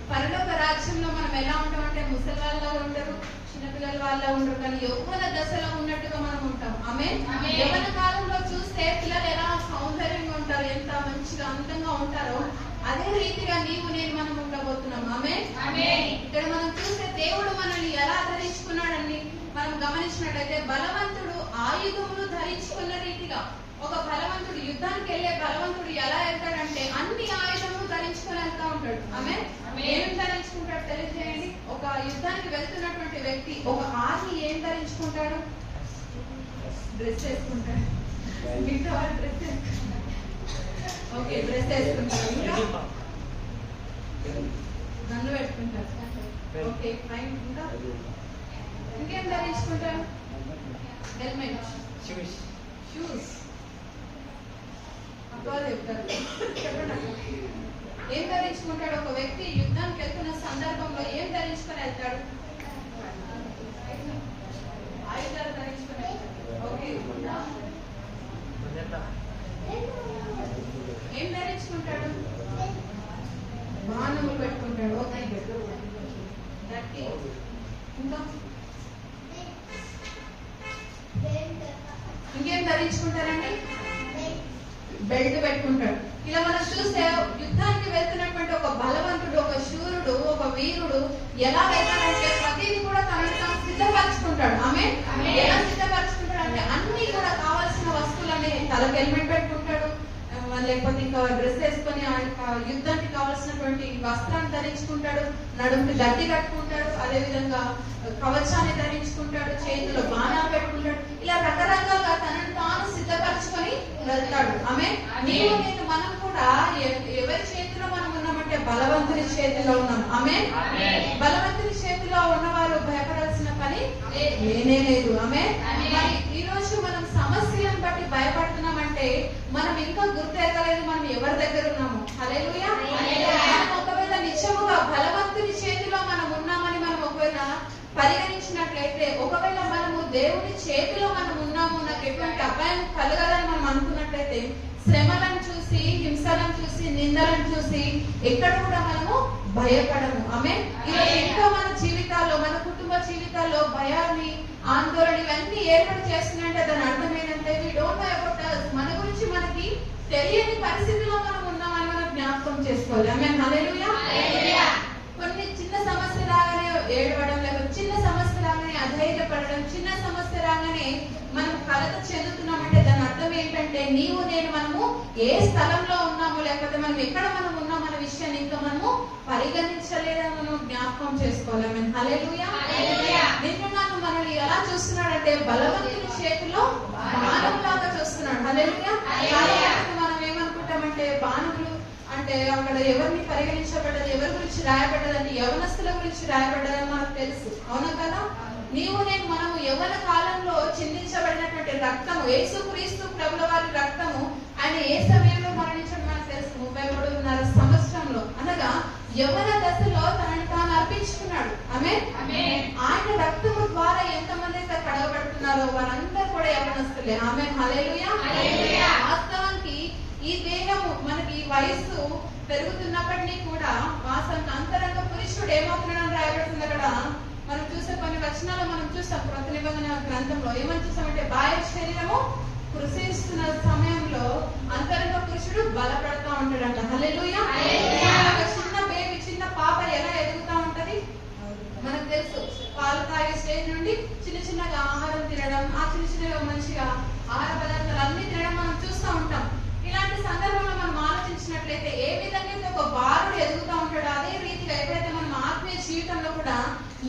పరలోక రాజ్యంలో మనం ఎలా ఉంటామంటే ముసలి వాళ్ళ ఉంటారు, చిన్నపిల్లల వాళ్ళ ఉండరు, కానీ యవ్వన దశలో ఉన్నట్టుగా మనం ఉంటాం. ఆమేన్. యవ్వన కాలంలో చూస్తే పిల్లలు ఎలా సౌందర్యంగా ఉంటారు, ఎంత మంచిగా అందంగా ఉంటారో అదే రీతిగా నీవు నేను మనం ఉండబోతున్నాం. ఆమేన్. ఇక్కడ మనం చూస్తే దేవుడు మనల్ని ఎలా ధరించుకున్నాడని మనం గమనించినట్లయితే బలవంతుడు ఆయుధములు ధరించుకున్న రీతిగా ఒక బలవంతుడు యుద్ధానికి వెళ్ళే బలవంతుడు ఎలా వెళ్తాడంటే అన్ని ఆయుధములు ధరించుకొని వెళ్తా ఉంటాడు. ఆమేన్. ఏం ధరించుకుంటాడు తెలియజేయండి. ఒక యుద్ధానికి వెళ్తున్నటువంటి వ్యక్తి, ఒక ఆర్మీ ఏం ధరించుకుంటాడు? డ్రెస్ వేసుకుంటాడు. ఓకే, డ్రెస్ వేసుకుంటాడు. ఇంకా గన్ను పెట్టుకుంటాడు. Okay, fine. ఇంకా ఇంకేం ధరించుకుంటాడు? Helmet, shoes. ఏం ధరించుకుంటాడు? ఒక వ్యక్తి యుద్ధానికి వెళ్తున్న సందర్భంలో ఏం ధరించుకొని వెళ్తాడు? ఆయుధాలు ధరించుకొని వెళ్తాడు. ఓకే, ఏం ధరించుకుంటాడు? బాణములు పెట్టుకుంటాడు. ఓకే, ఇంకా ఇంకేం ధరించుకుంటారండి? బెల్ట్ పెట్టుకుంటాడు. ఇలా మనం చూస్తే యుద్ధానికి వెళ్తున్నటువంటి ఒక బలవంతుడు, ఒక శూరుడు, ఒక వీరుడు ఎలా వెళ్తాడంటే ప్రతిదీ కూడా తనని తాను సిద్ధపరచుకుంటాడు. ఆమేన్. ఎలా సిద్ధపరచుకుంటాడు అంటే అన్ని కూడా కావాల్సిన వస్తువులని తలకు హెల్మెట్ పెట్టుకుంటాడు, లేకపోతే ఇంకా డ్రెస్ వేసుకొని యుద్ధానికి కావాల్సినటువంటి వస్త్రాన్ని ధరించుకుంటాడు, నడుముకి గట్టి కట్టుకుంటాడు, అదే విధంగా కవచాన్ని ధరించుకుంటాడు, చేతిలో బాణాలు పెట్టుకుంటాడు. ఇలా రకరకాలుగా తనను తాను సిద్ధపరచుకొని వెళ్తాడు. ఆమె నీవు నేను మనం కూడా ఎవరి చేతిలో మనం ఉన్నామంటే బలవంతుని చేతిలో ఉన్నాం. ఆమె బలవంతుని చేతిలో ఉన్నవారు భయపడాల్సిన పని లేనే లేదు. ఆమె ఈ రోజు మనం సమస్యలను బట్టి భయపడుతున్నామంటే మనం ఇంకా గుర్తెరగలేదు మనం ఎవరి దగ్గర ఉన్నాము. హల్లెలూయా. మనం ఒకవేళ నిజముగా బలవంతుని చేతిలో మనం ఉన్నామని మనం ఒకవేళ పరిగణించినట్లయితే, ఒకవేళ మనము దేవుని చేతిలో మనం ఉన్నాము, నాకు ఎటువంటి అపాయం కలగదని మనం అనుకున్నట్లయితే శ్రమలను చూసి, హింసలను చూసి, నిందలను చూసి ఎక్కడ కూడా మనము భయపడము. ఆమె ఈరోజు ఎంతో మన జీవితాల్లో, మన కుటుంబ జీవితాల్లో భయాన్ని, ఆందోళన ఇవన్నీ ఏర్పాటు చేస్తున్నాయంటే దాని అర్థం ఏంటంటే we don't know about us. మన గురించి మనకి తెలియని పరిస్థితిలో మనం ఉన్నామని మనం జ్ఞాపకం చేసుకోవాలి. ఆమె హల్లెలూయా. కొన్ని చిన్న సమస్య రాగానే ఏడవడం, లేకపోతే చిన్న సమస్య రాగానే అధైర్యపడడం, చిన్న సమస్య రాగానే మనం కలత చెందుతున్నామంటే దాని అర్థం ఏంటంటే నీవు నేను మనము ఏ స్థలంలో ఉన్నాము, లేకపోతే మనం ఎక్కడ మనం ఉన్నాం అనే విషయాన్ని ఇంకా మనము పరిగణించలేదని మనం జ్ఞాపకం చేసుకోవాలి. ఆమె హల్లెలూయా. నిన్ను నన్ను మనల్ని ఎలా చూస్తున్నాడంటే బలవంతుని చేతిలో బాణంలాగా చూస్తున్నాడు. హల్లెలూయా. మనం ఏమనుకుంటామంటే బాణులు అంటే అక్కడ ఎవరిని పరిగణించబడ్డది, ఎవరి గురించి రాయబడ్డదంటే యవనస్తుల గురించి రాయబడ్డదని మనకు తెలుసు. అవునా కదా? నీవు నేను మనము యవ్వన కాలంలో చిందించబడినటువంటి రక్తము, యేసుక్రీస్తు ప్రభుల వారి రక్తము ఆయన ఏ సమయంలో మరణించడం మనకు తెలుసు. 33.5 సంవత్సరంలో అనగా యవ్వన దశలో తనని తాను అర్పించుకున్నాడు. ఆమె ఆయన రక్తము ద్వారా ఎంతమంది అయితే కడగబడుతున్నారో వారందరూ కూడా యవ్వనస్తులే. ఆమె హల్లెలూయా. వాస్తవానికి ఈ దేహము మనకి ఈ వయస్సు పెరుగుతున్నప్పటినీ కూడా వాస్తవానికి అంతరంగ పురుషుడు ఏమవుతున్నాడని రాయబడుతుంది. అక్కడ మనం చూసే కొన్ని వచనాలు మనం చూస్తాం. కొత్త నిబంధన గ్రంథంలో ఏమని చూస్తామంటే బాహ్య శరీరము కృషిస్తున్న సమయంలో అంతరంగ పురుషుడు బలపడతా ఉంటాడంట. హల్లెలూయా. చిన్న బేబీ, చిన్న పాప ఎలా ఎదుగుతా ఉంటది మనకు తెలుసు. పాలు తాగే స్టేజ్ నుండి చిన్న చిన్నగా ఆహారం తినడం, ఆ చిన్న చిన్నగా మంచిగా ఆహార పదార్థాలు అన్ని తినడం మనం చూస్తూ ఉంటాం. ఇలాంటి సందర్భంలో మనం ఆలోచించినట్లయితే ఏ విధంగా ఒక బాలుడు ఎదుగుతూ ఉంటాడో అదే రీతిగా ఎప్పుడైతే మనం ఆత్మీయ జీవితంలో కూడా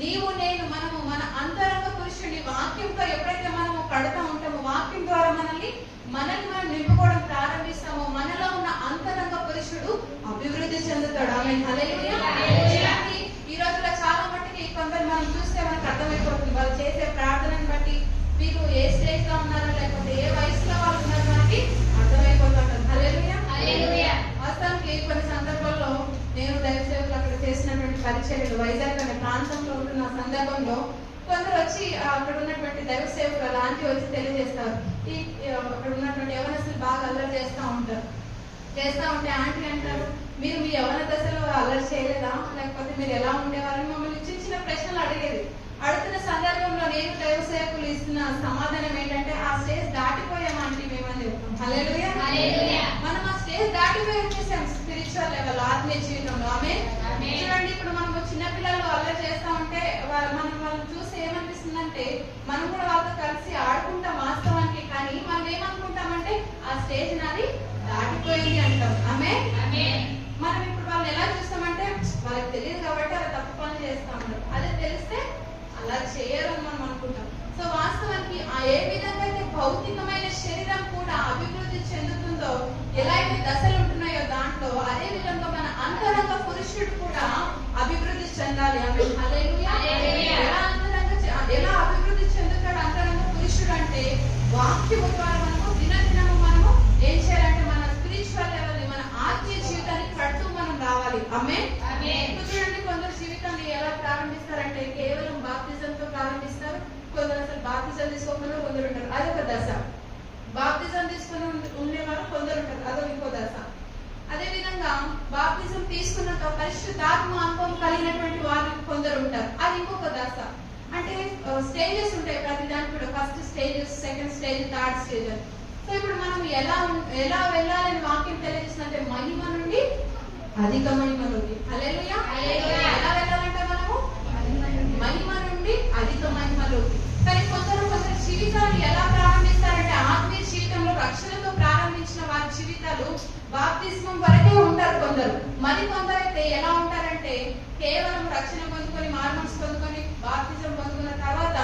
నీవు నేను మనము మన అంతరంగ పురుషుడిని వాక్యంతో ఎప్పుడైతే మనము కడుతూ ఉంటామో, వాక్యం ద్వారా మనల్ని మనం నింపుకోవడం ప్రారంభిస్తామో మనలో ఉన్న అంతరంగ పురుషుడు అభివృద్ధి చెందుతాడు. ఆమె హల్లెలూయా. ఈ రోజుల్లో చాలా మట్టుకి కొందరు మనం చూస్తే మనకు అర్థమైపోతుంది వాళ్ళు చేసే ప్రార్థనను బట్టి వీరు ఏ స్టేజ్ లో ఉన్నారో లేకపోతే ఏ వయసులో వాళ్ళు ఉన్నారో మనకి అర్థమైపోతుంటారు. హల్లెలూయా. వాస్తవానికి కొన్ని సందర్భాల్లో నేను దైవ సేవకులు అక్కడ చేసినటువంటి పరిచర్యలు వైజాగ్ అనే ప్రాంతంలో ఉంటున్న సందర్భంలో కొందరు వచ్చి అక్కడ ఉన్నటువంటి దైవ సేవకులు అలాంటి వచ్చి తెలియజేస్తారు. అక్కడ ఉన్నటువంటి యవనస్తులు బాగా అల్లరి చేస్తూ ఉంటే ఆంటీ అంటారు, మీరు మీ యవన దశలో అల్లరి చేయలేదా, లేకపోతే మీరు ఎలా ఉండేవారని మమ్మల్ని చిన్న చిన్న ప్రశ్నలు అడిగేది. అడుగుతున్న సందర్భంలో నేను దైవ సేవకులు ఇస్తున్న సమాధానం ఏంటంటే ఆ స్టేజ్ దాటిపోయామంటే మేమని చెప్తాం. హల్లెలూయా. మనం ఆ స్టేజ్ దాటిపోయి వచ్చేసాం స్పిరిచువల్ లెవెల్, ఆత్మీయ జీవితంలో. ఆమె చూడండి, ఇప్పుడు మనం చిన్నపిల్లలు అల్లరి చేస్తా ఉంటే మనం వాళ్ళని చూసి ఏమనిపిస్తుందంటే మనం కూడా వాళ్ళతో కలిసి ఆడుకుంటాం వాస్తవానికి. కానీ మనం ఏమనుకుంటామంటే ఆ స్టేజ్ నాది దాటిపోయింది అంటాం. ఆమె మనం ఇప్పుడు వాళ్ళని ఎలా చూస్తామంటే వాళ్ళకి తెలియదు కాబట్టి అలా తప్పు పనులు చేస్తా ఉంటాం. అదే తెలిస్తే అలా చేయరని మనం అనుకుంటాం. సో వాస్తవానికి ఏ విధంగా అయితే భౌతికమైన శరీరం కూడా అభివృద్ధి చెందుతుందో, ఎలా అయితే దశలు ఉంటున్నాయో దాంట్లో అదే విధంగా మన అంతరంగ పురుషుడు కూడా అభివృద్ధి చెందాలి. ఆమె హల్లెలూయా. ఎలా అభివృద్ధి చెందుతాడు అంతరంగ పురుషుడు అంటే వాక్యము ద్వారా మనము దినదినము మనము ఏం చేయాలంటే మన స్పిరిచువల్ లెవెల్ ని, మన ఆత్మీయ జీవితాన్ని కడుతూ మనం రావాలి. ఆమె చూడండి, కొందరు జీవితాన్ని ఎలా ప్రారంభిస్తారంటే కేవలం బాప్తిజంతో ప్రారంభిస్తారు. కొందరు అసలు బాప్తిజం తీసుకోకుండా కొందరు ఉంటారు, అదొక దశ. బాప్తిజం తీసుకుని ఉండేవారు కొందరు ఉంటారు, అదొక ఇంకో దశ. అదే విధంగా బాప్తిజం తీసుకున్నాక పరిశుద్ధాత్మ అనుభవం కలిగినటువంటి వారు కొందరు ఉంటారు, అది ఇంకొక దశ. అంటే స్టేజెస్ ఉంటాయి ప్రతి దానికి కూడా. First stages, second stage, third stage. So ఇప్పుడు మనం ఎలా వెళ్ళాలని వాక్యం తెలియజేస్తుందంటే మహిమ నుండి అధిక మహిమలోకి. హల్లెలూయా. ఎలా వెళ్ళాలంటే మనము మహిమ నుండి అధిక మహిమలోకి. కానీ కొందరు జీవితాలు ఎలా ప్రారంభిస్తారంటే ఆత్మీయ జీవితంలో రక్షణతో ప్రారంభించిన వారి జీవితాలు బాప్తిస్మం వరకే ఉంటారు కొందరు. మరి కొందరైతే ఎలా ఉంటారంటే కేవలం రక్షణ పొందుకొని మారుమనసు పొందుకొని బాప్తిజం పొందుకున్న తర్వాత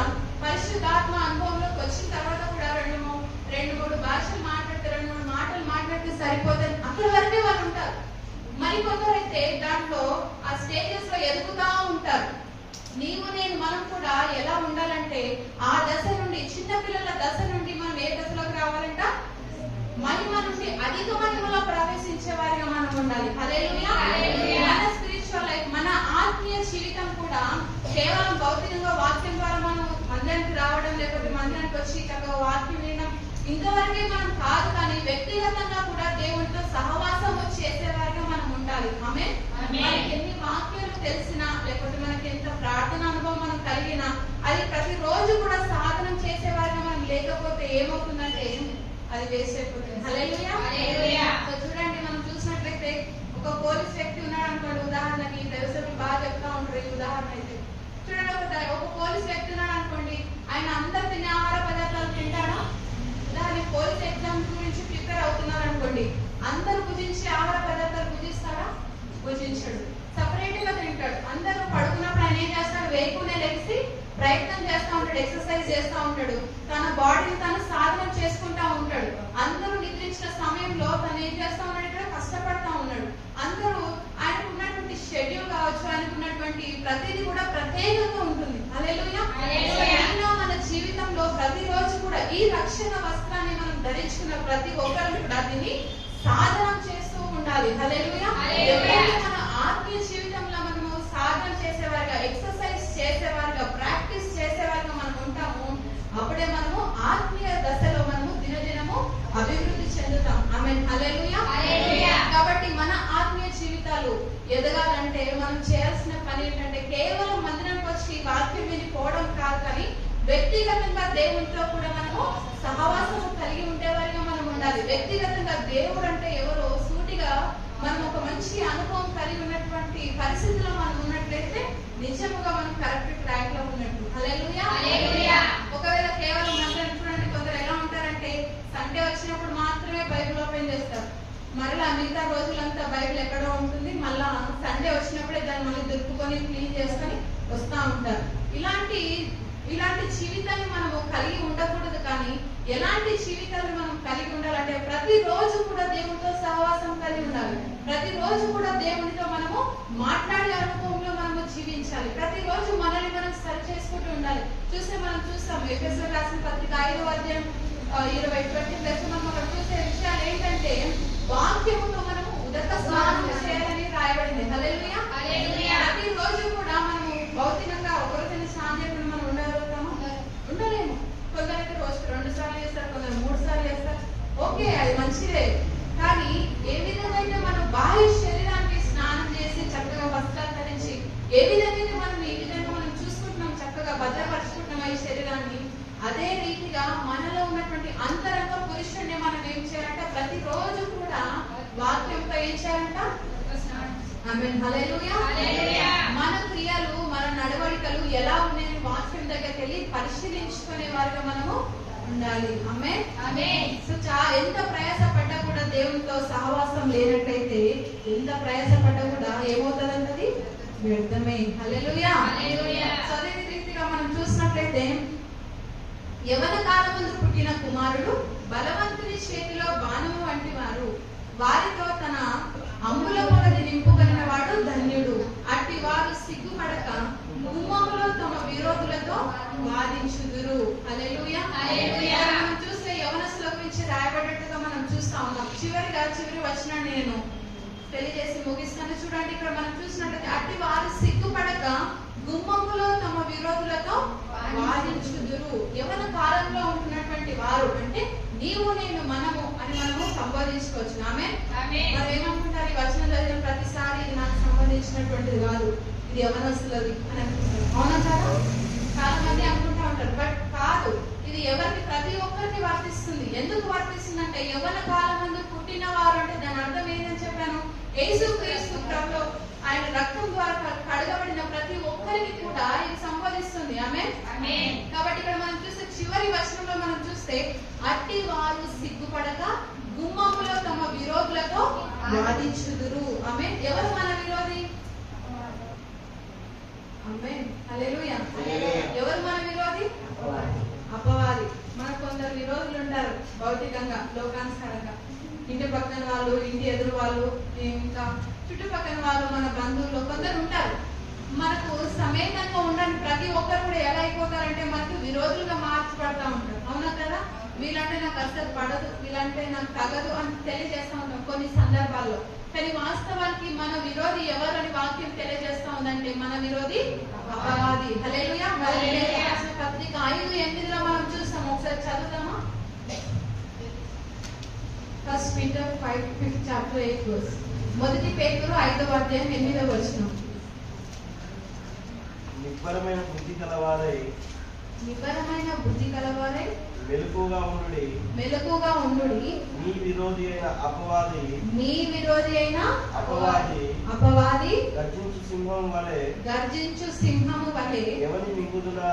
పరిశుద్ధాత్మ అనుభవంలోకి వచ్చిన తర్వాత కూడా రెండు మూడు భాషలు మాట్లాడితే 2-3 మాటలు మాట్లాడితే సరిపోతుంది, అక్కడ వరకే వాళ్ళు ఉంటారు. మరి కొందరైతే దాంట్లో ఆ స్టేజెస్ లో ఎదుగుతా ఉంటారు. నీవు నేను మనం కూడా ఎలా ఉండాలంటే ఆ దశ నుండి, చిన్న పిల్లల దశ నుండి మనం ఏ దశలోకి రావాలంట? మహిమ నుండి అధిక మహిమలో ప్రవేశించే వారిగా మనం ఉండాలి. హల్లెలూయా. మన స్పిరిచువల్ లైఫ్, మన ఆత్మీయ జీవితం కూడా కేవలం భౌతికంగా వాక్యం ద్వారా మనం మందిరానికి రావడం, లేకపోతే మందిరానికి వచ్చి చక్కగా వాక్యం వినడం ఇంతవరకే మనం కాదు, కానీ వ్యక్తిగతంగా కూడా దేవుడితో సహవాసం చేసేవారిగా మనం ఉండాలి. ఆమేన్. మనకి ఎన్ని వాక్యాలు తెలిసినా, లేకపోతే మనకి ఎంత ప్రార్థన అనుభవం మనం కలిగినా, అది ప్రతిరోజు కూడా సాధనం చేసేవారిగా మనం లేకపోతే ఏమవుతుందంటే అది వేస్ట్ అయిపోతుంది. హల్లెలూయా. చూడండి, మనం చూసినట్లయితే ఒక పోలీస్ వ్యక్తి ఉన్నాడు అనుకోండి, ఉదాహరణకి వ్యవసాయం బాగా చెప్తా ఉంటారు ఈ ఉదాహరణ అయితే. చూడండి, ఒక పోలీస్ వ్యక్తి ఉన్నాడు అనుకోండి, ఆయన అందరు తినే ఆహార పదార్థాలు తింటాడా? ఉదాహరణ పోలీస్ ఎగ్జామ్ గురించి ప్రిపేర్ అవుతున్నారు అనుకోండి, అందరూ భుజించి ఆహార పదార్థాలు భుజిస్తాడా? భుజించడు, సపరేట్ గా తింటాడు. అందరూ పడుకున్నప్పుడు ఆయన ఏం చేస్తాడు? వేకునే లెగిసి ప్రయత్నం చేస్తా ఉంటాడు, ఎక్సర్సైజ్ చేస్తా ఉంటాడు, తన బాడీని తను సాధన చేసుకుంటా ఉంటాడు. అందరూ నిద్రించిన సమయంలో తను ఏం చేస్తా ఉన్నాడు? ఇక్కడ కష్టపడతా ఉన్నాడు. అందరూ ఆయనకున్నటువంటి షెడ్యూల్ కావచ్చు, ఆయనకున్నటువంటి ప్రతిదీ కూడా ప్రత్యేకంగా ఉంటుంది. హల్లెలూయా. మన జీవితంలో ప్రతిరోజు కూడా ఈ రక్షణ వస్త్రాన్ని మనం ధరించుకున్న ప్రతి ఒక్కరు కూడా దీన్ని సాధనం చేస్తూ ఉండాలి. హల్లెలూయా. ఎప్పుడైతే మన ఆత్మీయ జీవితంలో మనము సాధన చేసేవారుగా, ఎక్సర్సైజ్ చేసేవారుగా, ప్రాక్టీస్ చేసేవారుగా మనం ఉంటాము, అప్పుడే మనము ఆత్మీయ దశలో మనము దినదినము అభివృద్ధి చెందుతాం. ఆమేన్. హల్లెలూయా. కాబట్టి మన ఆత్మీయ జీవితాలు ఎదగాలంటే మనం చేయాల్సిన పని ఏంటంటే కేవలం మందిరానికి వచ్చి వాక్యం వినిపోవడం కాదు, కానీ వ్యక్తిగతంగా దేవునితో కూడా మనము సహవాసం కలిగి ఉండేవారిగా మనం ఉండాలి. వ్యక్తిగతంగా దేవుడు అంటే ఎవరో సూటిగా మనం ఒక మంచి అనుభవం కలిగి ఉన్నటువంటి పరిస్థితిలో మనం ఉన్నట్లయితే నిజముగా మనం కరెక్ట్ ట్రాక్ లో ఉన్నట్టు. హల్లెలూయా. ఒకవేళ కేవలం మందిరం చూడండి, కొందరు ఎలా ఉంటారంటే సండే వచ్చినప్పుడు మాత్రమే బైబిల్ ఓపెన్ చేస్తారు, మరలా మిగతా రోజులంతా బైబిల్ ఎక్కడో ఉంటుంది, మళ్ళా సండే వచ్చినప్పుడే దాన్ని మళ్ళీ దులుపుకొని క్లీన్ చేసుకొని వస్తా ఉంటారు. ఇలాంటి జీవితాన్ని మనము కలిగి ఉండకూడదు, కానీ ఎలాంటి జీవితాన్ని మనం కలిగి ఉండాలంటే ప్రతిరోజు కూడా దేవునితో సహవాసం కలిగి ఉండాలి. ప్రతిరోజు కూడా దేవునితో మనము మాట్లాడే అనుభవంలో మనము జీవించాలి. ప్రతిరోజు మనల్ని మనం సరి చేసుకుంటూ ఉండాలి. మనం చూస్తాం ఎఫెసీయులకు రాసిన పత్రిక 5వ అధ్యాయం 20 మనం అక్కడ చూసే విషయాలు ఏంటంటే వాక్యముతో మనము ఉదక స్నానం చేయాలని రాయబడింది. హల్లెలూయా. ప్రతిరోజు కూడా మనము భౌతికంగా ఒకరోజు స్నానం చేయకుండా మనం ఉండలేము. కొందరైతే రోజుకి 2 సార్లు చేస్తారు, కొందరు 3 సార్లు చేస్తారు. ఓకే, అది మంచిదే, కానీ ఏ విధంగా అయితే మనం బాహ్య శరీరానికి స్నానం చేసి చక్కగా వస్త్రాలు ధరించి ఏ విధంగా మనం ఈ విధంగా మనం చూసుకుంటున్నాం, చక్కగా భద్రపరుచుకుంటున్నాం ఈ శరీరాన్ని, అదే రీతిగా మనలో ఉన్నటువంటి అంతరంగ పురుషుడిని మనం ఏం చేయాలంటే ప్రతిరోజు కూడా వాక్యంతో ఏం చేయాలంట? ఆమేన్. హల్లెలూయా. మన క్రియలు, మన నడవడికలు ఎలా ఉన్నాయని వాక్యం దగ్గరికి వెళ్ళి పరిశీలించుకునే వారిగా మనము ఉండాలి. ఆమేన్. సో ఎంత ప్రయాసపడ్డా కూడా దేవునితో సహవాసం లేనట్లయితే, ఎంత ప్రయాసపడ్డా కూడా ఏమవుతుందంటది? వ్యర్థమే. హల్లెలూయా. సో అదే రీతిగా మనం చూసినట్లయితే యవన కాలమందు పుట్టిన కుమారుడు బలవంతుని చేతిలో బాణము వంటి వారు, వారితో తన అంబుల పొగది నింపుగలిగిన వాడు ధన్యుడు. అట్టి వారు సిగ్గుపడక గుమ్మములో తమ విరోధులతో వాదించుదురు. హల్లెలూయా. మనం చూస్తే యవనస్తుల గురించి రాయబడ్డట్టుగా మనం చూస్తా ఉన్నాం. చివరి వచనాన్ని నేను తెలియజేసి ముగిస్తాను. చూడండి, ఇక్కడ మనం చూసినట్లయితే అట్టి వారు సిగ్గుపడక గుమ్మములో తమ విరోధులతో వాదించుదురు. యవన కాలంలో ఉంటున్నటువంటి వారు అంటే నీవు నేను మనము అని మనము సంబోధించుకోవచ్చు. ఆమేన్. మరి ఏమనుకుంటారు? ఈ వచనం చదివిన ప్రతిసారి ఇది నాకు సంబంధించినటువంటిది కాదు, ఇది యవనస్తులది అని అనుకుంటారు. అవునా? చాలా మంది అనుకుంటా ఉంటారు, బట్ కాదు. ఇది ఎవరికి, ప్రతి ఒక్కరికి వర్తిస్తుంది. ఎందుకు వర్తిస్తుంది అంటే యవన కాలమందు పుట్టిన వారు అంటే దాని అర్థం ఏంటని చెప్పాను? యేసుక్రీస్తు ప్రభువు ఆయన రక్తం ద్వారా కడగబడిన ప్రతి ఒక్కరికి కూడా ఇది సంబోధిస్తుంది. ఆమేన్. కాబట్టి ఇక్కడ మనం చూస్తే చివరి వచనంలో మనం చూస్తే అట్టి వారు సిగ్గుపడక గుమ్మములో తమ విరోధులతో వాదించుదురు. ఆమేన్. ఎవరు మన విరోధి? ఆమేన్. హల్లెలూయా. ఎవరు మన విరోధి? అపవాది. మనకు కొందరు విరోధులు ఉంటారు భౌతికంగా, లోకానుసారంగా. ఇంటి పక్కన వాళ్ళు, ఇంటి ఎదురు వాళ్ళు, ఇంకా చుట్టుపక్కల వాళ్ళు, మన బంధువులు కొందరు ఉంటారు. మనకు సమేతంగా ఉండని ప్రతి ఒక్కరు కూడా ఎలా అయిపోతారంటే మనకు విరోధులుగా మార్చబడతా ఉంటారు. అవునా కదా? వీళ్ళంటే నాకు అసలు పడదు, వీళ్ళంటే నాకు తగదు అని తెలియజేస్తా ఉంటాం కొన్ని సందర్భాల్లో. కానీ వాస్తవానికి మన విరోధి ఎవరు అని వాక్యం తెలియజేస్తా ఉందంటే మన విరోధి అపవాది. హల్లెలూయా. పత్రిక 5:8 మనం చూస్తాం. ఒకసారి చదువుతామా? 1 Peter 5th chapter 8 verse. మొదటి పేతురు 5వ అధ్యాయం 8వ వచనం. నిబ్బరమైన బుద్ధి కలవారై మెలకుగా ఉండుడి. నీ విరోధి అయిన అపవాది గర్జించు సింహము వలె ఎవరిని మృంగుదునా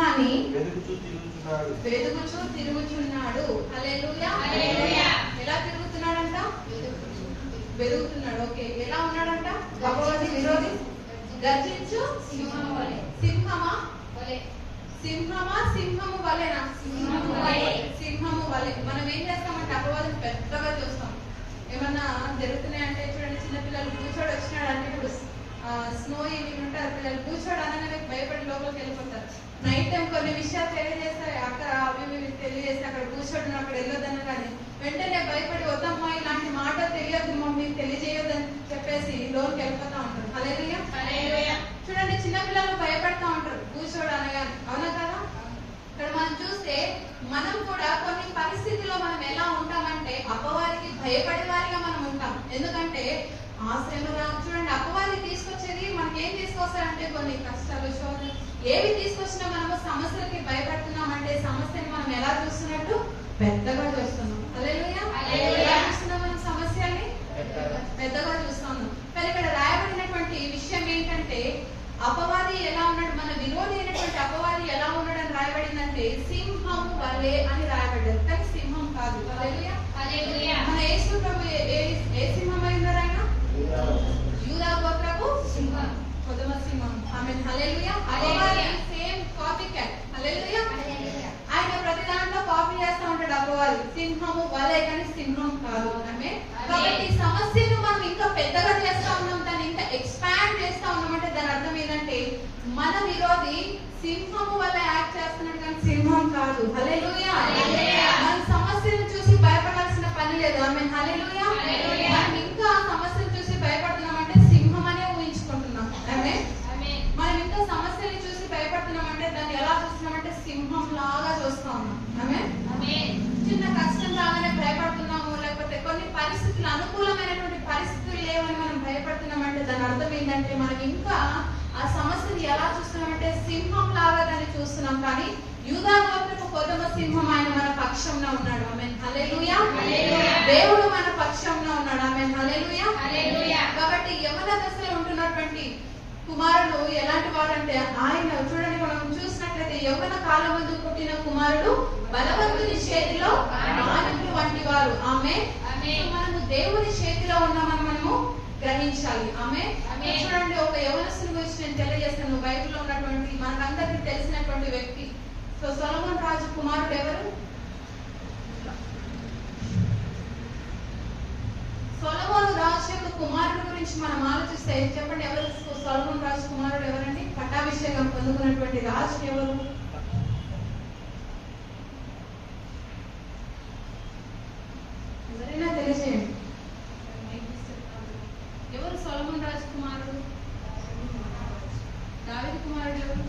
అని వెదుకుచూ తిరుగుచున్నాడు. హల్లెలూయా. ఎలా తిరుగుతున్నాడంట? వెదుగుతున్నాడు. ఓకే. ఎలా ఉన్నాడంట అపవాది విరోధి? గర్జించు సింహము వలె. సింహము వలెనా? సింహము వలె. మనం ఏం చేస్తామంటే అపవాదం పెద్దగా చూస్తాం. ఏమన్నా జరుగుతున్నాయంటే చూడండి, చిన్నపిల్లలు కూర్చోడు వచ్చినాడు అంటే ఇప్పుడు స్నో ఇవి ఉంటారు, పిల్లలు కూర్చోడు అనగానే భయపడి లోపలికి వెళ్ళిపోతారు. నైట్ టైం కొన్ని విషయాలు తెలియజేస్తాయి, అక్కడ అవి తెలియజేస్తే అక్కడ కూర్చోడు అక్కడ వెళ్ళొద్దన్న కానీ వెంటనే భయపడి వద్దమ్మా ఇలాంటి మాట తెలియదు మమ్మీ తెలియజేయొద్దని చెప్పేసి లోకి వెళ్ళిపోతా ఉంటారు. హల్లెలూయా. చూడండి, చిన్నపిల్లలు భయపడతా ఉంటారు కూర్చోడు అనగానే. అవునా కదా? ఇక్కడ మనం చూస్తే మనం కూడా కొన్ని పరిస్థితుల్లో మనం ఎలా ఉంటామంటే అపవాదికి భయపడే వారిగా మనం ఉంటాం. ఎందుకంటే ఆ శ్రమ చూడండి, అపవాది తీసుకొచ్చేది మనకి ఏం తీసుకొస్తారంటే కొన్ని కష్టాలు, శోధనలు ఏవి తీసుకొచ్చినా మనము సమస్యలకి భయపడుతున్నామంటే సమస్యని మనం ఎలా చూస్తున్నట్టు పెద్దగా చూస్తున్నాం. హల్లెలూయా. ఎలా చూస్తున్నాం మనం సమస్యని? పెద్దగా చూస్తున్నాం. కానీ ఇక్కడ రాయబడినటువంటి విషయం ఏంటంటే అపవాది ఎలా ఉన్నాడు, మన విరోధి అయినటువంటి అపవాది ఎలా ఉన్నాడని రాయబడిందంటే సింహము వలె అని రాయబడ్డారు. కానీ సింహం కాదు. హల్లెలూయా. మన యేసు ప్రభు ఏ సింహం అయినారు? ఆయన యూదా గోత్రపు సింహం, కొదమ సింహం. ఆమేన్. హల్లెలూయా. అపవాది సేమ్ కాపీ క్యాట్. హల్లెలూయా. ఆయన ప్రతి దాంట్లో కాపీ చేస్తా ఉంటాడు అపవాది. సింహము వలె కానీ సింహం కాదు. ఆమేన్. కాబట్టి సమస్యను మనం ఇంకా పెద్దగా చేస్తా ఉన్నాం, దాన్ని ఇంకా ఎక్స్పాండ్ చేస్తా ఉన్నామంటే దాని అర్థం ఏంటంటే మన విరోధి సింహము వల్ల యాక్ట్ చేస్తున్నాడు కానీ సింహం కాదు. హల్లెలూయా. మన సమస్యను చూసి భయపడాల్సిన పని లేదు. ఆమేన్. హల్లెలూయా. మనం ఇంకా సమస్యను చూసి భయపడుతున్నామంటే సింహం అనే ఊహించుకుంటున్నాం. ఆమేన్. మనం ఇంకా సమస్యని చూసి భయపడుతున్నామంటే దాన్ని ఎలా చూస్తున్నామంటే సింహం లాగా చూస్తా ఉన్నాం. ఆమేన్. చిన్న కష్టం రాగానే భయపడుతున్నాము, లేకపోతే కొన్ని పరిస్థితులు అనుకూలమైనటువంటి పరిస్థితులు లేవని మనం భయపడుతున్నామంటే దాని అర్థం ఏంటంటే మనం ఇంకా ఆ సమస్యని ఎలా చూస్తున్నామంటే సింహం లాగా దాన్ని చూస్తున్నాం. కానీ యూదా గోత్రపు కొదమ సింహం ఆయన మన పక్షంలో ఉన్నాడు. ఆమేన్. హల్లెలూయా. దేవుడు మన పక్షంలో ఉన్నాడు. ఆమేన్. హల్లెలూయా. కాబట్టి యవన దశలో ఉంటున్నటువంటి కుమారుడు ఎలాంటి వారంటే ఆయన చూడండి, మనం చూసినట్లయితే యవ్వన కాలమందు పుట్టిన కుమారుడు బలవంతుని చేతిలో బాణములు వంటి వారు. ఆమేన్. మనము దేవుని చేతిలో ఉన్నామని మనము గ్రహించాలి. ఆమేన్. చూడండి, ఒక యవనస్తుని గురించి నేను తెలియజేస్తాను. బైబిల్లో ఉన్నటువంటి మనకందరికీ తెలిసినటువంటి వ్యక్తి. సో సొలొమోను రాజు కుమారుడు ఎవరు? సొలొమోను రాజు యొక్క కుమారుడు గురించి మనం ఆలోచిస్తే చెప్పండి, ఎవరు సొలొమోను రాజు కుమారుడు ఎవరండి? పట్టాభిషేకం పొందుకున్నటువంటి రాజు ఎవరు? ఎవరైనా తెలియజేయండి. ఎవరు సొలొమోను రాజు కుమారుడు? దావీదు కుమారుడు ఎవరు?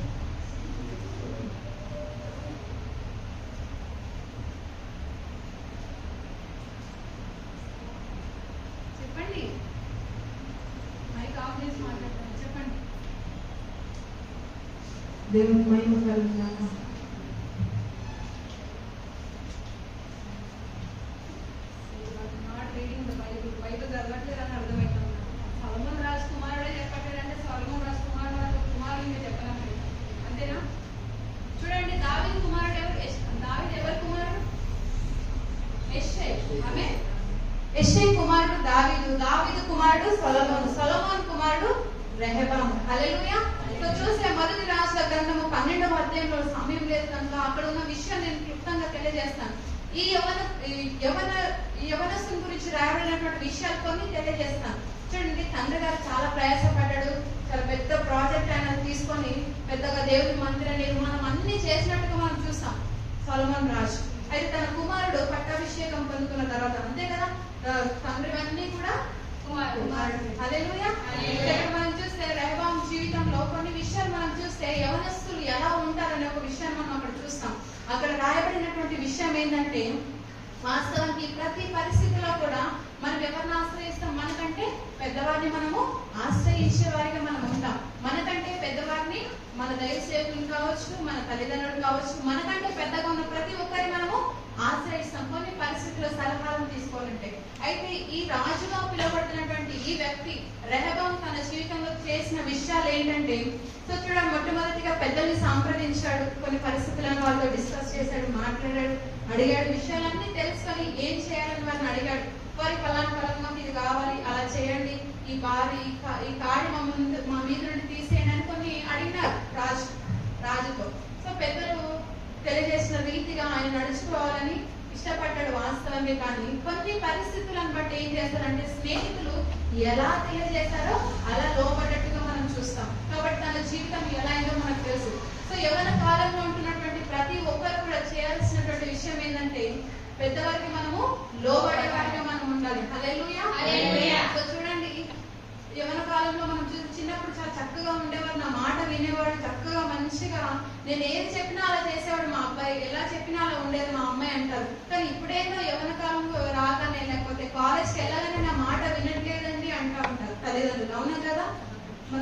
చెప్పండి. మైక్ ఆఫ్ చేసి మాట్లాడతాను. చెప్పండి. దేవుని మహిమ కలుగుగాక. Not reading the Bible. Bible చదవట్లేదని అర్థమవుతుంది. సొలొమోను రాజు కుమారుడే చెప్పట్లేదంటే సొలొమోను రాజు కుమారుడిని చెప్పలేదు. అంతేనా? చూడండి, దావీదు కుమారుడు ఎవరు? దావీదు ఎవరి కుమారుడు? యెష్షై. ఆమేన్. యెష్షై కుమారుడు దావీదు, దావీదు కుమారుడు సొలొమోను, సొలొమోను కుమారుడు రెహబాము. హల్లెలూయా. సో చూసే మొదటి రాజుల గ్రంథము 12వ అధ్యాయంలో సమయం లేదు కనుక అక్కడ ఉన్న విషయం నేను క్లుప్తంగా తెలియజేస్తాను. ఈ యవనస్తుని గురించి రాయబడినటువంటి విషయాలు కొన్ని తెలియజేస్తాను. చూడండి, తండ్రి గారు చాలా ప్రయాసపడ్డాడు. చాలా పెద్ద ప్రాజెక్ట్ ఆయన తీసుకొని పెద్దగా దేవుడి మందిర నిర్మాణం అన్ని చేసినట్టుగా మనం చూస్తాం సొలొమోను రాజు. అయితే తన కుమారుడు పట్టాభిషేకం పొందుకున్న తర్వాత, అంతే కదా, తండ్రి అన్ని కూడా కుమారుడు. హల్లెలూయా. ఇక్కడ మనం చూస్తే రెహబాము జీవితంలో కొన్ని విషయాలు మనం చూస్తే యవనస్తులు ఎలా ఉంటారనే ఒక విషయాన్ని మనం అక్కడ చూస్తాం. అక్కడ రాయబడినటువంటి విషయం ఏంటంటే, వాస్తవానికి ప్రతి పరిస్థితిలో కూడా మనం ఎవరిని ఆశ్రయిస్తాం? మనకంటే పెద్దవారిని మనము ఆశ్రయించే వారిగా మనం ఉంటాం. మనకంటే పెద్దవారిని మన దైవ సేవకులు కావచ్చు, మన తల్లిదండ్రులు కావచ్చు, మనకంటే పెద్దగా ఉన్న ప్రతి ఒక్కరి మనము ఆశ్రయిస్తాం కొన్ని పరిస్థితుల్లో సలహాలను తీసుకోవాలంటే. అయితే ఈ రాజుగా పిలువబడుతున్నటువంటి ఈ వ్యక్తి రెహబాము తన జీవితంలో చేసిన విషయాలు ఏంటంటే, సో చూడండి, మొట్టమొదటిగా పెద్దల్ని సంప్రదించాడు, కొన్ని పరిస్థితులను వాళ్ళతో డిస్కస్ చేశాడు, మాట్లాడాడు, అడిగాడు, విషయాలన్నీ తెలుసుకొని ఏం చేయాలని వారిని అడిగాడు. వారి ఫలానా ఇది కావాలి, అలా చేయండి, ఈ కాడి మా మీద నుండి తీసేయండి అని కొన్ని అడిగినారు రాజుతో. సో పెద్దలు తెలియజేసిన రీతిగా ఆయన నడుచుకోవాలని ఇష్టపడ్డాడు వాస్తవమే. కానీ కొన్ని పరిస్థితులను బట్టి ఏం చేస్తారంటే, స్నేహితులు ఎలా తెలియజేశారో అలా లోపడ్డట్టుగా మనం చూస్తాం. కాబట్టి తన జీవితం ఎలా అయిందో మనకు తెలుసు. సో యవ్వన కాలంలో ఉంటున్నటువంటి ప్రతి ఒక్కరు కూడా చేయాల్సినటువంటి విషయం ఏంటంటే, పెద్దవారికి మనము లోబడేవారిగా మనం ఉండాలి. హల్లెలూయా. సో చూడండి, యవ్వన కాలంలో మనం చిన్నప్పుడు చాలా చక్కగా ఉండేవారు, నా మాట వినేవాడు, చక్కగా మంచిగా నేను ఏది చెప్పినా అలా చేసేవాడు మా అబ్బాయి, ఎలా చెప్పినా అలా ఉండేది మా అమ్మాయి అంటారు. కానీ ఇప్పుడేదో యవ్వన కాలంలో రాగానే లేకపోతే కాలేజ్కి వెళ్ళగానే నా మాట వినట్లేదండి అంటూ ఉంటారు తల్లిదండ్రులు. అవునా కదా?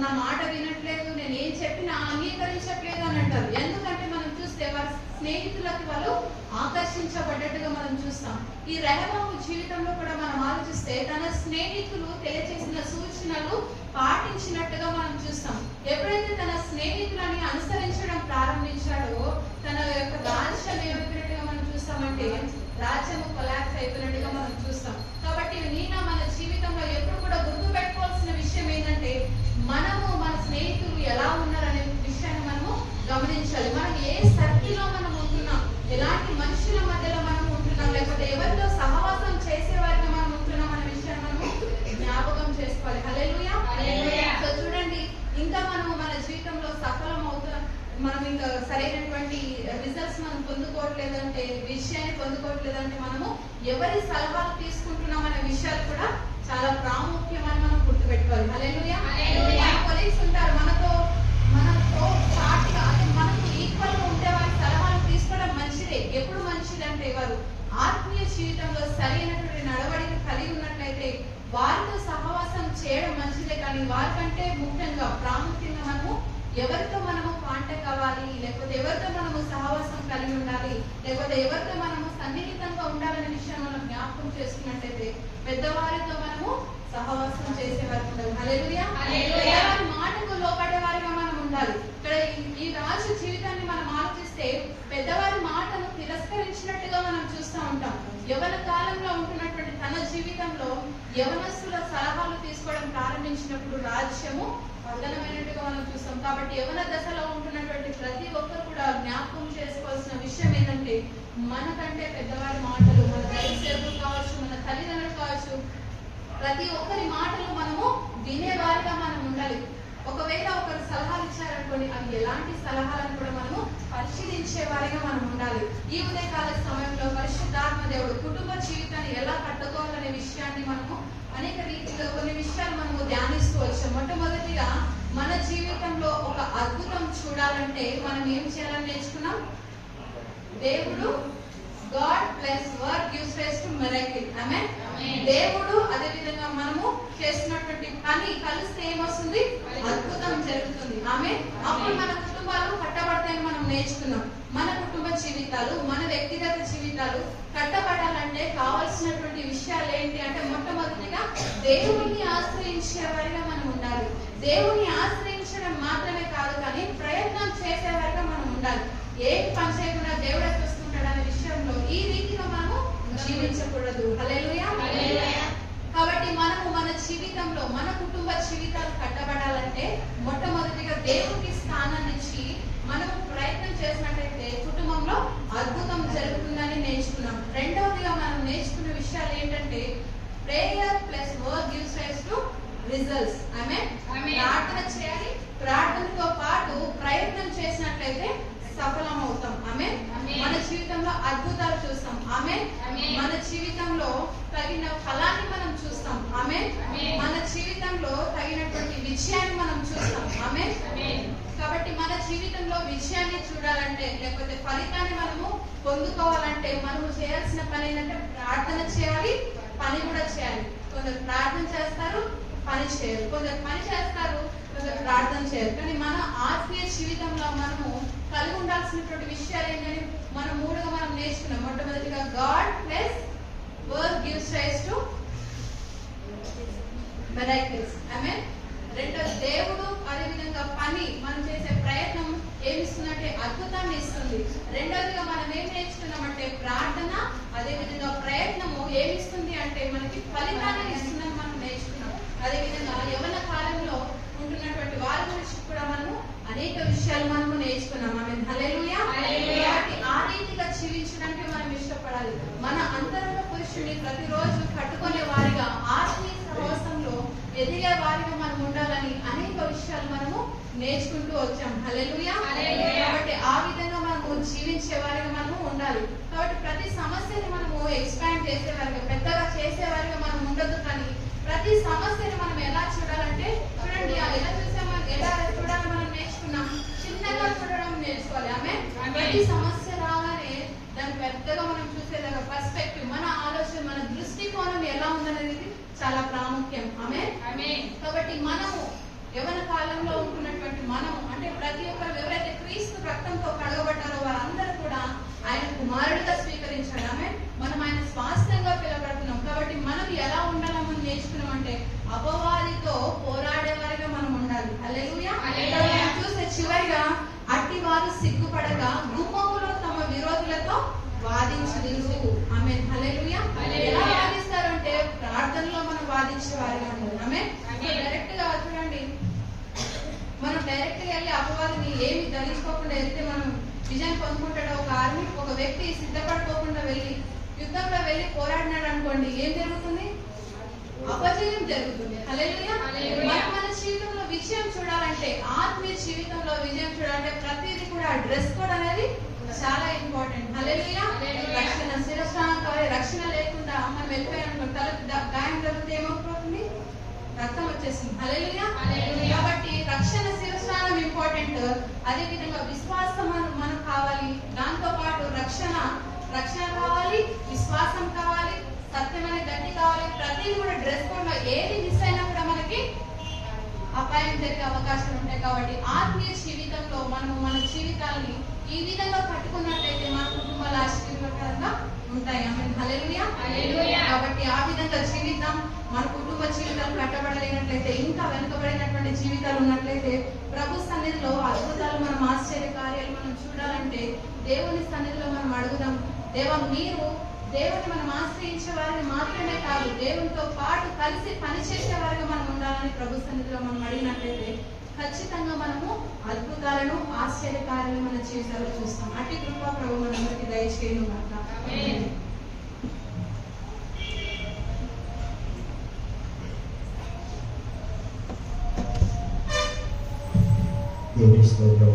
నా మాట వినట్లేదు, నేను ఏం చెప్పినా అంగీకరించట్లేదు అని అంటారు. ఎందుకంటే మనం చూస్తే వారి స్నేహితులకి వాళ్ళు ఆకర్షించబడ్డట్టుగా మనం చూస్తాం. ఈ రెహబాము జీవితంలో కూడా మనం ఆలోచిస్తే తన స్నేహితులు తెలియజేసిన సూచనలు పాటించినట్టుగా మనం చూస్తాం. ఎప్పుడైతే తన స్నేహితులని అనుసరించడం ప్రారంభించాడో తన యొక్క రాజ్యం ఏమైపోయినట్టుగా మనం చూస్తామంటే, రాజ్యము కొలాప్స్ అయిపోయినట్టుగా మనం చూస్తాం. కాబట్టి మన జీవితంలో ఎప్పుడు కూడా గుర్తు పెట్టుకోవాల్సిన విషయం ఏంటంటే, మనము మన స్నేహితులు ఎలా ఉన్నారనే విషయాన్ని మనము గమనించాలి. మనం ఏ సర్కిల్లో మనం ఉంటున్నాం, ఎలాంటి మనుషుల మధ్యలో మనం ఉంటున్నాం, లేకపోతే ఎవరితో సహవాసం చేసేవారిగా మనం ఉంటున్నాం అనే విషయాన్ని మనము జ్ఞాపకం చేసుకోవాలి. హల్లెలూయా. సో చూడండి, ఇంకా మనము మన జీవితంలో సఫలం అవుతున్నాం, మనం ఇంకా సరైనటువంటి రిజల్ట్స్ మనం పొందుకోవట్లేదంటే, విషయాన్ని పొందుకోవట్లేదంటే మనము ఎవరి సలహాలు తీసుకుంటున్నాం అనే విషయాలు కూడా చాలా ప్రాముఖ్యమని మనం గుర్తుపెట్టుకోవాలి. హల్లెలూయా. మన కొలీగ్స్ ఉంటారు, మనతో సాటిగా అంటే మనకు ఈక్వల్ గా ఉంటే వారి సలహాలు తీసుకోవడం మంచిదే. ఎప్పుడు మంచిది అంటే, వారు ఆత్మీయ జీవితంలో సరైనటువంటి నడవడిక కలిగి ఉన్నట్లయితే వారితో సహవాసం చేయడం మంచిదే. కానీ వారికంటే ముఖ్యంగా ప్రాముఖ్యంగా మనము ఎవరితో మనము కాంటాక్ట్ అవ్వాలి, లేకపోతే ఎవరితో మనము సహవాసం కలిగి ఉండాలి, లేకపోతే ఎవరితో మనము సన్నిహితంగా ఉండాలనే విషయం మనం జ్ఞాపకం చేసుకున్నట్టయితే పెద్దవారితో మనము సహవాసం చేసేవారు ఉండాలి. హల్లెలూయా. వారి మాటకు లోబడే వారిగా మనం ఉండాలి. ఇక్కడ ఈ రాజు జీవితాన్ని మనం ఆలోచిస్తే పెద్దవారి మాటను తిరస్కరించినట్టుగా మనం చూస్తూ ఉంటాం. యవ్వన కాలంలో ఉంటున్నటువంటి తన జీవితంలో యవనస్తుల సలహాలు తీసుకోవడం ప్రారంభించినప్పుడు రాజ్యము పతనమైనట్టుగా మనం చూస్తాం. కాబట్టి యవన దశలో ఉంటున్నటువంటి ప్రతి ఒక్కరు కూడా జ్ఞాపకం చేసుకోవాల్సిన విషయం ఏంటంటే, మనకంటే పెద్దవారి మాటలు, మన దైవ సేవకులు కావచ్చు, మన తల్లిదండ్రులు కావచ్చు, ప్రతి ఒక్కరి మాటలు మనము వినేవారిగా మనం ఉండాలి. ఒకవేళ ఒకరు సలహాలు ఇచ్చారనుకోండి, అవి ఎలాంటి సలహాలను కూడా మనము పరిశీలించే వారిగా మనం ఉండాలి. ఈ ఉదయకాల సమయంలో పరిశుద్ధాత్మ దేవుడు కుటుంబ జీవితాన్ని ఎలా కట్టుకోవాలనే విషయాన్ని మనము అనేక రీతిలో కొన్ని విషయాలు మనము ధ్యానిస్తూ వచ్చాం. మొట్టమొదటిగా మన జీవితంలో ఒక అద్భుతం చూడాలంటే మనం ఏం చేయాలని నేర్చుకున్నాం? దేవుడు God plus word gives rise to miracle. Amen. దేవుడు అదే విధంగా మనము చేస్తున్నటువంటి పని కలిస్తే ఏమొస్తుంది? అద్భుతం జరుగుతుంది. ఆమేన్. అప్పుడు మన కుటుంబాలు కట్టబడతాయని మనం నేర్చుకున్నాం. మన కుటుంబ జీవితాలు, మన వ్యక్తిగత జీవితాలు కట్టబడాలంటే కావాల్సినటువంటి విషయాలు ఏంటి అంటే, మొట్టమొదటిగా దేవుడిని ఆశ్రయించేవారిగా మనం ఉండాలి. దేవుడిని ఆశ్రయించడం మాత్రమే కాదు, కానీ ప్రయత్నం చేసేవారిగా మనం ఉండాలి. ఏ పని చేయకుండా దేవుడు చూస్తుంటాడు అనే విషయంలో ఈ రీతిగా మనము జీవించకూడదు. హల్లెలూయా. జీవితంలో మన కుటుంబ జీవితాలు కట్టబడాలంటే మొట్టమొదటిగా దేవుడికి స్థానాన్ని ఇచ్చి మనం ప్రయత్నం చేసినట్లయితే కుటుంబంలో అద్భుతం జరుగుతుందని నేర్చుకున్నాం. రెండవదిగా మనం నేర్చుకున్న విషయాలు ఏంటంటే prayer plus work gives rise to results. ప్రార్థన చేయాలి, ప్రార్థనతో పాటు ప్రయత్నం చేసినట్లయితే సఫలం అవుతాం. మన జీవితంలో అద్భుతాలు చూస్తాం. మన జీవితంలో తగిన ఫలాన్ని మనం చూస్తాం. మన జీవితంలో తగినటువంటి విజయాన్ని మనం చూస్తాం. కాబట్టి మన జీవితంలో విజయాన్ని చూడాలంటే లేకపోతే ఫలితాన్ని మనము పొందుకోవాలంటే మనము చేయాల్సిన పని ఏంటంటే ప్రార్థన చేయాలి, పని కూడా చేయాలి. కొందరు ప్రార్థన చేస్తారు, పని చేయరు. కొందరు పని చేస్తారు, కొందరు ప్రార్థన చేయరు. కానీ మన ఆత్మీయ జీవితంలో మనము కలిగి ఉండాల్సినటువంటి విషయాలు ఏంటని మనం మూడుగా మనం నేర్చుకున్నాం. మొట్టమొదటిగా God plus work gives rise to miracles. రెండో దేవుడు, అదేవిధంగా పని మనం చేసే ప్రయత్నం ఏమిస్తుందంటే అద్భుతాన్ని ఇస్తుంది. రెండోదిగా మనం ఏం నేర్చుకున్నామంటే ప్రార్థన, అదేవిధంగా ప్రయత్నము ఏమిస్తుంది అంటే మనకి ఫలితాన్ని ఇస్తుందని మనం నేర్చుకున్నాం. అదేవిధంగా యవ్వన కాలంలో ఉంటున్నటువంటి వారి గురించి కూడా మనము అనేక విషయాలు మనము నేర్చుకున్నాం. హల్లెలూయా. ఆ రీతిగా జీవించడానికి మనం ఇష్టపడాలి. మన అంతరంగ పురుషుని ప్రతిరోజు కట్టుకునే వారిగా ఆత్మీయ సహవాసంలో ఎదిగే వారిగా మనం ఉండాలని అనేక విషయాలు మనము నేర్చుకుంటూ వచ్చాం. హల్లెలూయా. కాబట్టి ఆ విధంగా మనము జీవించే వారిగా మనము ఉండాలి. కాబట్టి ప్రతి సమస్యని మనము ఎక్స్పాండ్ చేసేవారిగా, పెద్దగా చేసేవారిగా మనం ఉండదు. కానీ ప్రతి సమస్యని మనం ఎలా చూడాలంటే చూడండి, ఎలా చూసామో ఎలా చూడాలని మనం నేర్చుకున్నాం. చిన్నగా చూడడం నేర్చుకోవాలి. ప్రతి సమస్య రాగానే దాన్ని పెద్దగా మనం చూసేలాగా పర్స్పెక్టివ్, మన ఆలోచన, మన దృష్టికోణం ఎలా ఉందనేది చాలా ప్రాముఖ్యం. కాబట్టి మనము యవ్వన కాలంలో ఉంటున్నటువంటి మనం అంటే ప్రతి ఒక్కరు ఎవరైతే క్రీస్తు రక్తంతో కడగబడ్డారో వారందరూ కూడా ఆయన కుమారుడిగా స్వీకరించాడు. మనం ఆయన స్వాస్థ్యంగా పిలవబడుతున్నాం. కాబట్టి మనం ఎలా ఉండాలని నేర్చుకున్నాం అంటే అపవాదితో పోరాడేవారిగా మనం ఉండాలి. హల్లెలూయా. చూస్తే చివరిగా అట్టివారు సిగ్గుపడక గుమ్మములో తమ విరోధులతో వాదించుదురు. హల్లెలూయా. ఎలా వాదిస్తారు అంటే ప్రార్థనలో మనం వాదించే వారిగా ఉండాలి. డైరెక్ట్ గా చూడండి, మనం డైరెక్ట్ గా వెళ్ళి అపవాదిని ఏమి ధరించుకోకుండా వెళ్తే మనం విజయం పొందుకుంటాడు. ఒక వ్యక్తి సిద్ధపడుకోకుండా వెళ్ళి యుద్ధంలో వెళ్ళి పోరాడినాడు అనుకోండి, ఏం జరుగుతుంది? అపజయం జరుగుతుంది. హల్లెలూయా. మన జీవితంలో విజయం చూడాలంటే, ఆత్మీయ జీవితంలో విజయం చూడాలంటే ప్రతిదీ కూడా డ్రెస్ కోడ్ అనేది చాలా ఇంపార్టెంట్. హల్లెలూయా. రక్షణ శిరస్నానం కావాలి. రక్షణ లేకుండా మనం వెళ్ళిపోయాం, తలకు గాయం జరిగితే ఏమైపోతుంది? రక్తం వచ్చేసింది. హల్లెలూయా. కాబట్టి రక్షణ శిరస్నానం ఇంపార్టెంట్. అదే విధంగా విశ్వాసం మనకు కావాలి. దాంతో పాటు రక్షణ కావాలి, విశ్వాసం కావాలి, సత్యమైన గట్టి కావాలి. ప్రతిదీ కూడా డ్రెస్ కోడ్ లో ఏది మిస్ అయినా కూడా మనకి అపాయం జరిగే అవకాశాలు ఉంటాయి. కాబట్టి ఆత్మీయ జీవితంలో మనము మన జీవితాన్ని ఈ విధంగా కట్టుకున్నట్లయితే మన కుటుంబాలు ఆశీర్వాదకరంగా ఉంటాయి. హల్లెలూయా. కాబట్టి ఆ విధంగా జీవితం, మన కుటుంబ జీవితాలు కట్టబడలేనట్లయితే, ఇంకా వెనుకబడినటువంటి జీవితాలు ఉన్నట్లయితే ప్రభు సన్నిధిలో అద్భుతాలు, మనం ఆశ్చర్య కార్యాలు మనం చూడాలంటే దేవుని సన్నిధిలో మనం అడుగుదాం. దేవా, మీరు దేవుని మనం ఆశ్రయించే వారిని మాత్రమే కాదు, దేవునితో పాటు కలిసి పనిచేసే వారిగా మనం ఉండాలని ప్రభు సన్నిధిలో మనం అడిగినట్లయితే ఖచ్చితంగా మనము అద్భుతాలను, ఆశ్చర్యకార్యాలను మన జీవితాల్లో చూస్తాం. అట్టి కృప ప్రభు మనందరికీ దయచేయను గాక. దేవుని స్తోత్రం.